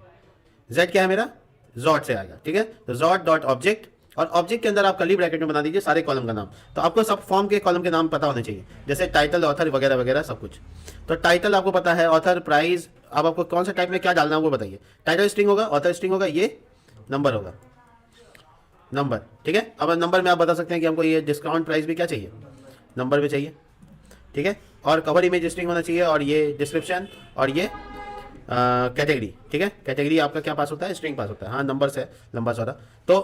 जेड क्या है मेरा, जॉट से आएगा, ठीक है। तो जॉट डॉट ऑब्जेक्ट, और ऑब्जेक्ट के अंदर आप कर्ली ब्रैकेट में बना दीजिए सारे कॉलम का नाम। तो आपको सब फॉर्म के कॉलम के नाम पता होने चाहिए, जैसे टाइटल, ऑथर वगैरह वगैरह सब कुछ। तो टाइटल आपको पता है, ऑथर, प्राइस। अब आपको कौन सा टाइप में क्या डालना है वो बताइए। टाइटल स्ट्रिंग होगा, ऑथर स्ट्रिंग होगा, ये नंबर होगा, नंबर, ठीक है। अब नंबर में आप बता सकते हैं कि हमको ये डिस्काउंट प्राइस भी क्या चाहिए, नंबर भी चाहिए, ठीक है। और कवर इमेज स्ट्रिंग होना चाहिए, और ये डिस्क्रिप्शन, और ये कैटेगरी, ठीक है। कैटेगरी आपका क्या पास होता है, स्ट्रिंग पास होता है, हाँ नंबर से लंबा चौड़ा। तो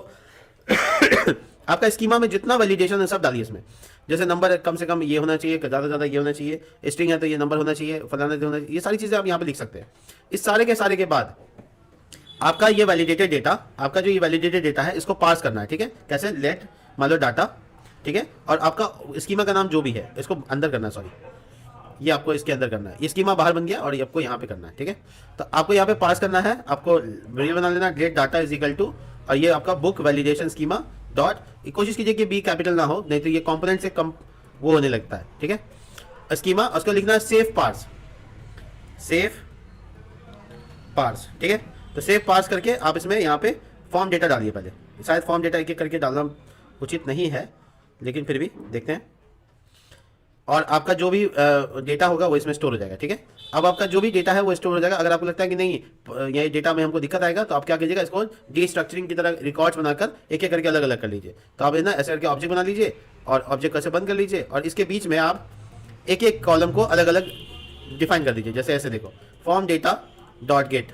आपका स्कीमा में जितना वैलिडेशन है सब डालिए इसमें। जैसे नंबर कम से कम ये होना चाहिए, ज़्यादा ज़्यादा ये होना चाहिए, स्ट्रिंग है तो ये नंबर होना चाहिए, फलाना होना चाहिए, ये सारी चीज़ें आप यहाँ पे लिख सकते हैं। इस सारे के बाद आपका ये वैलिडेटेड डेटा, आपका जो ये वैलिडेटेड डेटा है इसको पास करना है, ठीक है। कैसे, लेट मान लो डाटा, ठीक है। और आपका स्कीमा का नाम जो भी है इसको अंदर करना है, सॉरी ये आपको इसके अंदर करना है। ये स्कीमा बाहर बन गया और ये आपको यहाँ पे करना है, ठीक है। तो आपको यहाँ पे पास करना है, आपको वेरिएबल बना लेना get data is equal to, और ये आपका बुक वैलिडेशन स्कीमा डॉट, कोशिश कीजिए कि बी कैपिटल ना हो, नहीं तो ये कंपोनेंट से कम वो होने लगता है, ठीक है। स्कीमा उसको लिखना है सेफ पार्स, ठीक है। तो सेफ पार्स करके आप इसमें यहाँ पे फॉर्म डेटा डालिए। पहले शायद फॉर्म डेटा एक एक करके डालना उचित नहीं है, लेकिन फिर भी देखते हैं। और आपका जो भी डेटा होगा वो इसमें स्टोर हो जाएगा, ठीक है। अब आपका जो भी डेटा है वो स्टोर हो जाएगा। अगर आपको लगता है कि नहीं ये डेटा में हमको दिक्कत आएगा, तो आप क्या कीजिएगा, इसको डीस्ट्रक्चरिंग की तरह रिकॉर्ड्स बनाकर एक एक करके अलग अलग कर लीजिए। तो आप ना ऐसे करके ऑब्जेक्ट बना लीजिए और ऑब्जेक्ट कैसे बंद कर लीजिए, और इसके बीच में आप एक एक कॉलम को अलग अलग डिफाइन कर दीजिए। जैसे ऐसे देखो, फॉर्म डेटा डॉट गेट,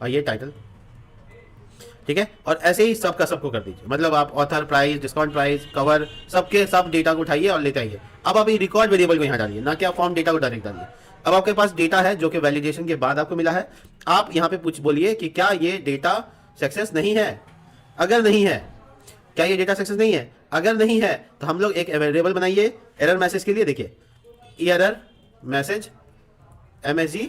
और ये टाइटल, ठीक है। और ऐसे ही सबका सबको कर दीजिए, मतलब आप author, price, discount price, cover, सबके सब डेटा को उठाइए और लेते आइए। अब आप ये रिकॉर्ड वेरिएबल को यहाँ डालिए, ना कि आप फॉर्म डेटा को डायरेक्ट डालिए। अब आपके पास डेटा है जो कि वैलिडेशन के बाद आपको मिला है। आप यहाँ पे पूछ बोलिए कि क्या ये डेटा सक्सेस नहीं है। अगर नहीं है, क्या ये डेटा सक्सेस नहीं है, अगर नहीं है तो हम लोग एक वेरिएबल बनाइए एरर मैसेज के लिए। देखिए एरर मैसेज MSG,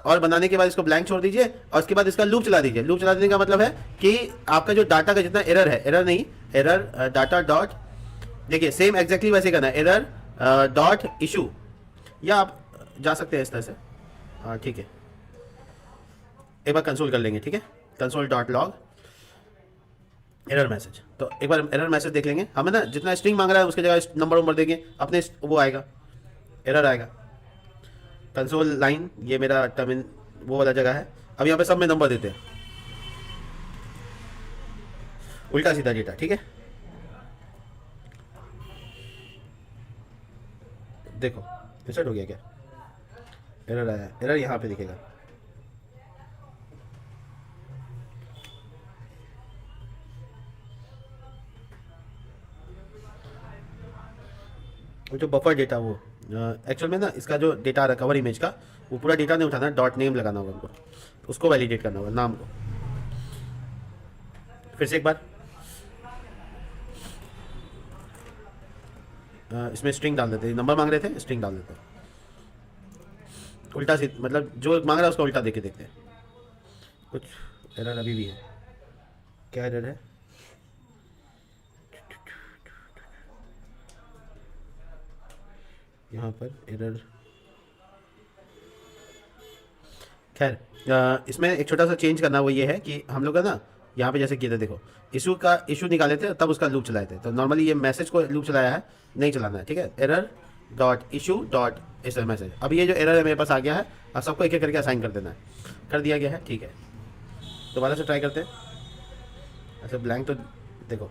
और बनाने के बाद इसको ब्लैंक छोड़ दीजिए और उसके बाद इसका लूप चला दीजिए। लूप चला देने का मतलब है कि आपका जो डाटा का जितना एरर है, एरर नहीं, एरर डाटा डॉट, देखिए सेम एग्जैक्टली वैसे करना है, एरर डॉट इशू, या आप जा सकते हैं इस तरह से। हाँ ठीक है, एक बार कंसोल कर लेंगे, ठीक है, console dot log error message. तो एक बार एरर मैसेज देख लेंगे, हमें ना जितना स्ट्रिंग मांग रहा है उसकी जगह नंबर देंगे अपने, वो आएगा, एरर आएगा। कंसोल लाइन, ये मेरा टर्मिन वो वाला जगह है। अब यहाँ पे सब में नंबर देते हैं, उल्टा सीधा डेटा, ठीक है। देखो इंसर्ट हो गया क्या, एरर आया, एरर यहाँ पे दिखेगा। जो बफर डेटा वो एक्चुअल में ना इसका जो डेटा रिकवर इमेज का, वो पूरा डेटा नहीं उठाना, डॉट नेम लगाना होगा उनको, उसको वैलिडेट करना होगा, नाम को। फिर से एक बार इसमें स्ट्रिंग डाल देते हैं, नंबर मांग रहे थे, स्ट्रिंग डाल देते हैं, उल्टा सी, मतलब जो मांग रहा है उसका उल्टा देके देखते हैं। कुछ एरर अभी भी है, क्या एरर है, यहाँ पर एरर। खैर इसमें एक छोटा सा चेंज करना, वो ये है कि हम लोग का ना यहाँ पे जैसे किया था, देखो इशू का इशू निकाले थे तब उसका लूप चलाए थे, तो नॉर्मली ये मैसेज को लूप चलाया है, नहीं चलाना है, ठीक है। Error dot issue dot S message. अब ये जो एरर है मेरे पास आ गया है, अब सबको एक एक करके असाइन कर देना है, कर दिया गया है, ठीक है। दोबारा से ट्राई करते हैं, अच्छा ब्लैंक तो देखो,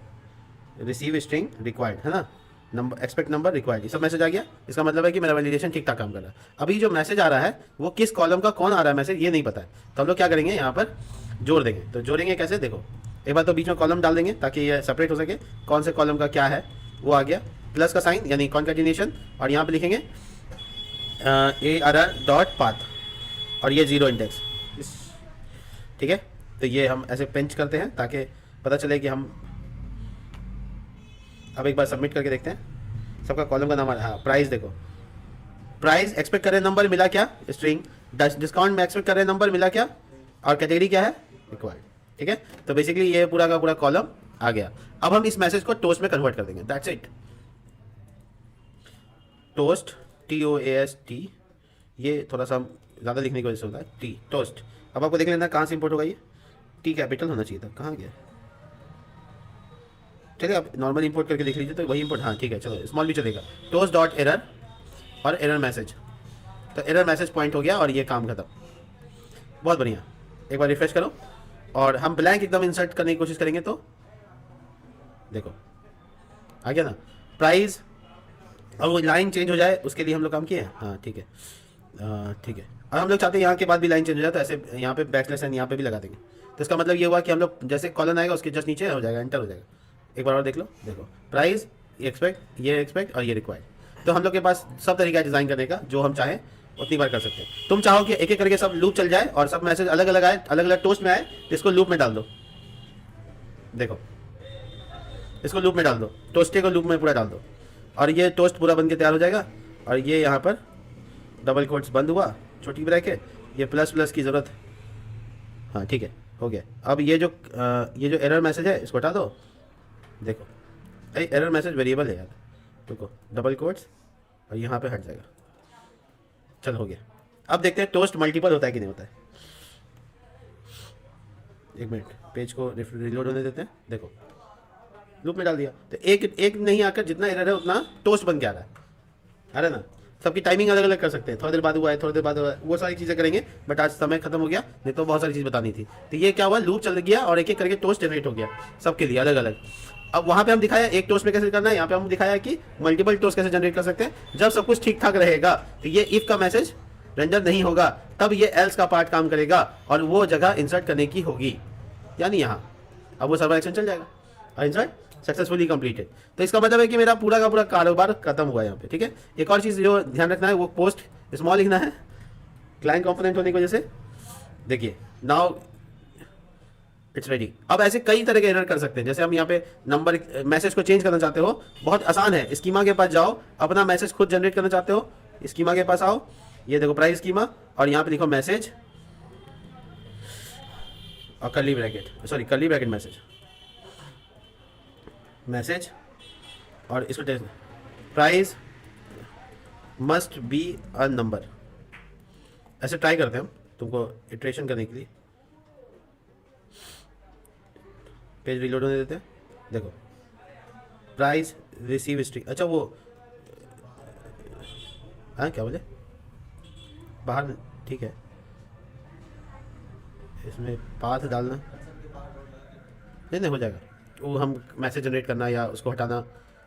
रिसीव स्ट्रिंग रिक्वायर्ड है ना, नंबर एक्सपेक्ट नंबर रिक्वायर्ड, ये सब मैसेज आ गया। इसका मतलब है कि मेरा वैलिडेशन ठीक ठाक काम कर रहा है। अभी जो मैसेज आ रहा है वो किस कॉलम का कौन आ रहा है मैसेज, ये नहीं पता है, तो हम लोग क्या करेंगे, यहाँ पर जोड़ देंगे। तो जोड़ेंगे कैसे, देखो एक बार तो बीच में कॉलम डाल देंगे ताकि ये सेपरेट हो सके, कौन से कॉलम का क्या है वो आ गया, प्लस का साइन यानी कॉन्केटिनेशन, और यहाँ पे लिखेंगे ARR डॉट पाथ, और ये 0 इंडेक्स, ठीक है। तो ये हम ऐसे पेंच करते हैं ताकि पता चले कि हम, अब एक बार सबमिट करके देखते हैं, सबका कॉलम का नाम आ रहा है। हाँ, प्राइस देखो, प्राइस एक्सपेक्ट कर रहे नंबर मिला क्या, स्ट्रिंग, डिस्काउंट में एक्सपेक्ट कर रहे नंबर मिला क्या, और कैटेगरी क्या है, रिक्वायर्ड, ठीक है। तो बेसिकली ये पूरा का पूरा कॉलम आ गया। अब हम इस मैसेज को टोस्ट में कन्वर्ट कर देंगे, दैट्स इट। टोस्ट, TOAST, ये थोड़ा सा ज़्यादा लिखने की वजह से होता है, टी टोस्ट। अब आपको देख लेना कहाँ से इंपोर्ट होगा, ये टी कैपिटल होना चाहिए था, कहाँ गया, चलिए आप नॉर्मल इंपोर्ट करके देख लीजिए, तो वही इंपोर्ट, हाँ ठीक है, चलो स्मॉल भी चलेगा। टोस्ट डॉट एरर और एरर मैसेज, तो एरर मैसेज पॉइंट हो गया और ये काम खत्म, बहुत बढ़िया। एक बार रिफ्रेश करो और हम ब्लैंक एकदम इंसर्ट करने की कोशिश करेंगे, तो देखो आ गया ना प्राइस, और वो लाइन चेंज हो जाए उसके लिए हम लोग काम किए, हाँ ठीक है, ठीक है। और हम लोग चाहते हैं यहाँ के बाद भी लाइन चेंज हो जाए, तो ऐसे यहाँ पे बैकस्लैश एन यहाँ पे भी लगा देंगे, तो इसका मतलब ये हुआ कि हम लोग जैसे कॉलन आएगा उसके जस्ट नीचे हो जाएगा, एंटर हो जाएगा। एक बार और देख लो, देखो प्राइस, ये एक्सपेक्ट और ये रिक्वायर्ड। तो हम लोग के पास सब तरीका है डिज़ाइन करने का, जो हम चाहें उतनी बार कर सकते हैं। तुम चाहो कि एक एक करके सब लूप चल जाए और सब मैसेज अलग अलग आए, अलग अलग टोस्ट में आए, तो इसको लूप में डाल दो, देखो इसको लूप में डाल दो, टोस्टे को लूप में पूरा डाल दो, और ये टोस्ट पूरा बन के तैयार हो जाएगा। और ये यहाँ पर डबल कोट्स बंद हुआ, छोटी ब्रैकेट, ये प्लस प्लस की ज़रूरत है, हाँ ठीक है, हो गया। अब ये जो एरर मैसेज है इसको हटा दो, देखो एरर मैसेज वेरिएबल है यार, देखो डबल कोट्स और यहाँ पे हट जाएगा, चल हो गया। अब देखते हैं टोस्ट मल्टीपल होता है कि नहीं होता है। एक मिनट, पेज को रिलोड होने देते हैं, देखो लूप में डाल दिया, तो एक नहीं आकर जितना एरर है उतना टोस्ट बन के आ रहा है, अरे ना। सबकी टाइमिंग अलग अलग कर सकते हैं, थोड़ी देर बाद हुआ है, थोड़ी देर बाद हुआ है, वो सारी चीज़ें करेंगे, बट आज समय खत्म हो गया, नहीं तो बहुत सारी चीज़ बतानी थी। तो ये क्या हुआ, लूप चल गया और एक एक करके टोस्ट जनरेट हो गया सबके लिए अलग अलग। अब वहाँ पे हम दिखाया एक टोस्ट में कैसे करना है, यहाँ पे हम दिखाया कि मल्टीपल टोस्ट कैसे जनरेट कर सकते हैं। जब सब कुछ ठीक ठाक रहेगा तो ये इफ का मैसेज रेंडर नहीं होगा, तब ये एल्स का पार्ट काम करेगा और वो जगह इंसर्ट करने की होगी, यानी यहाँ। अब वो सर्वर एक्शन चल जाएगा और इंसर्ट सक्सेसफुली कंप्लीटेड। तो इसका मतलब है कि मेरा पूरा का पूरा कारोबार खत्म हुआ यहाँ पे, ठीक है। एक और चीज़ जो ध्यान रखना है, वो पोस्ट स्मॉल लिखना है, क्लाइंट कंपोनेंट होने की वजह से। देखिए नाउ इट्स रेडी। अब ऐसे कई तरह के एरर कर सकते हैं, जैसे हम यहाँ पे नंबर मैसेज को चेंज करना चाहते हो, बहुत आसान है, स्कीमा के पास जाओ, अपना मैसेज खुद जनरेट करना चाहते हो, स्कीमा के पास आओ, ये देखो प्राइस स्कीमा, और यहाँ पे लिखो मैसेज और curly bracket, sorry curly bracket message और इसको price must be a number. ऐसे ट्राई करते हैं हम तुमको इटरेशन करने के लिए। पेज रिलोड होने देते हैं। देखो प्राइस रिसीव स्ट्रिंग, अच्छा वो हाँ क्या बोले बाहर, ठीक है इसमें पाथ डालना नहीं हो जाएगा। वो हम मैसेज जनरेट करना या उसको हटाना,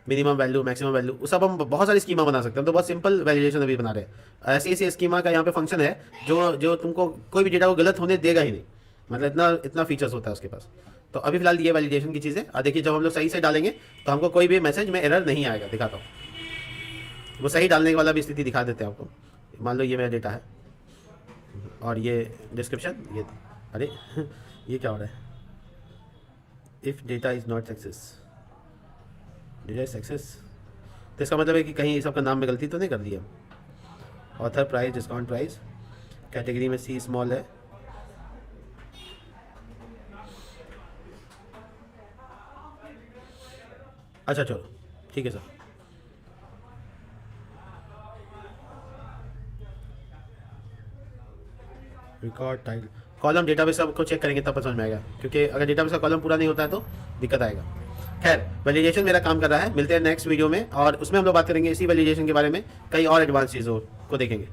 मिनिमम वैल्यू मैक्सिमम वैल्यू, वो सब हम बहुत सारी स्कीमा बना सकते हैं। तो बहुत सिंपल वैलिडेशन अभी बना रहे हैं। ऐसी ऐसी स्कीमा का यहाँ पे फंक्शन है जो तुमको कोई भी डेटा को गलत होने देगा ही नहीं, मतलब इतना इतना फीचर्स होता है उसके पास। तो अभी फिलहाल ये वैलिडेशन की चीज़ है। और देखिए जब हम लोग सही से डालेंगे तो हमको कोई भी मैसेज में एरर नहीं आएगा। दिखाता हूँ, वो सही डालने के वाला भी स्थिति दिखा देते हैं आपको। मान लो ये मेरा डेटा है और ये डिस्क्रिप्शन, ये अरे ये क्या हो रहा है, if data is not data success, तो इसका मतलब है कि कहीं सबका नाम में गलती तो नहीं कर दी है। Author price, discount price, category में सी स्मॉल है। अच्छा चलो ठीक है sir. Record title column database सबको चेक करेंगे तब समझ में आएगा, क्योंकि अगर डेटाबेस का कॉलम पूरा नहीं होता है तो दिक्कत आएगा। खैर वैलिडेशन मेरा काम कर रहा है। मिलते हैं नेक्स्ट वीडियो में, और उसमें हम लोग बात करेंगे इसी वैलिडेशन के बारे में, कई और एडवांस चीज़ों को देखेंगे।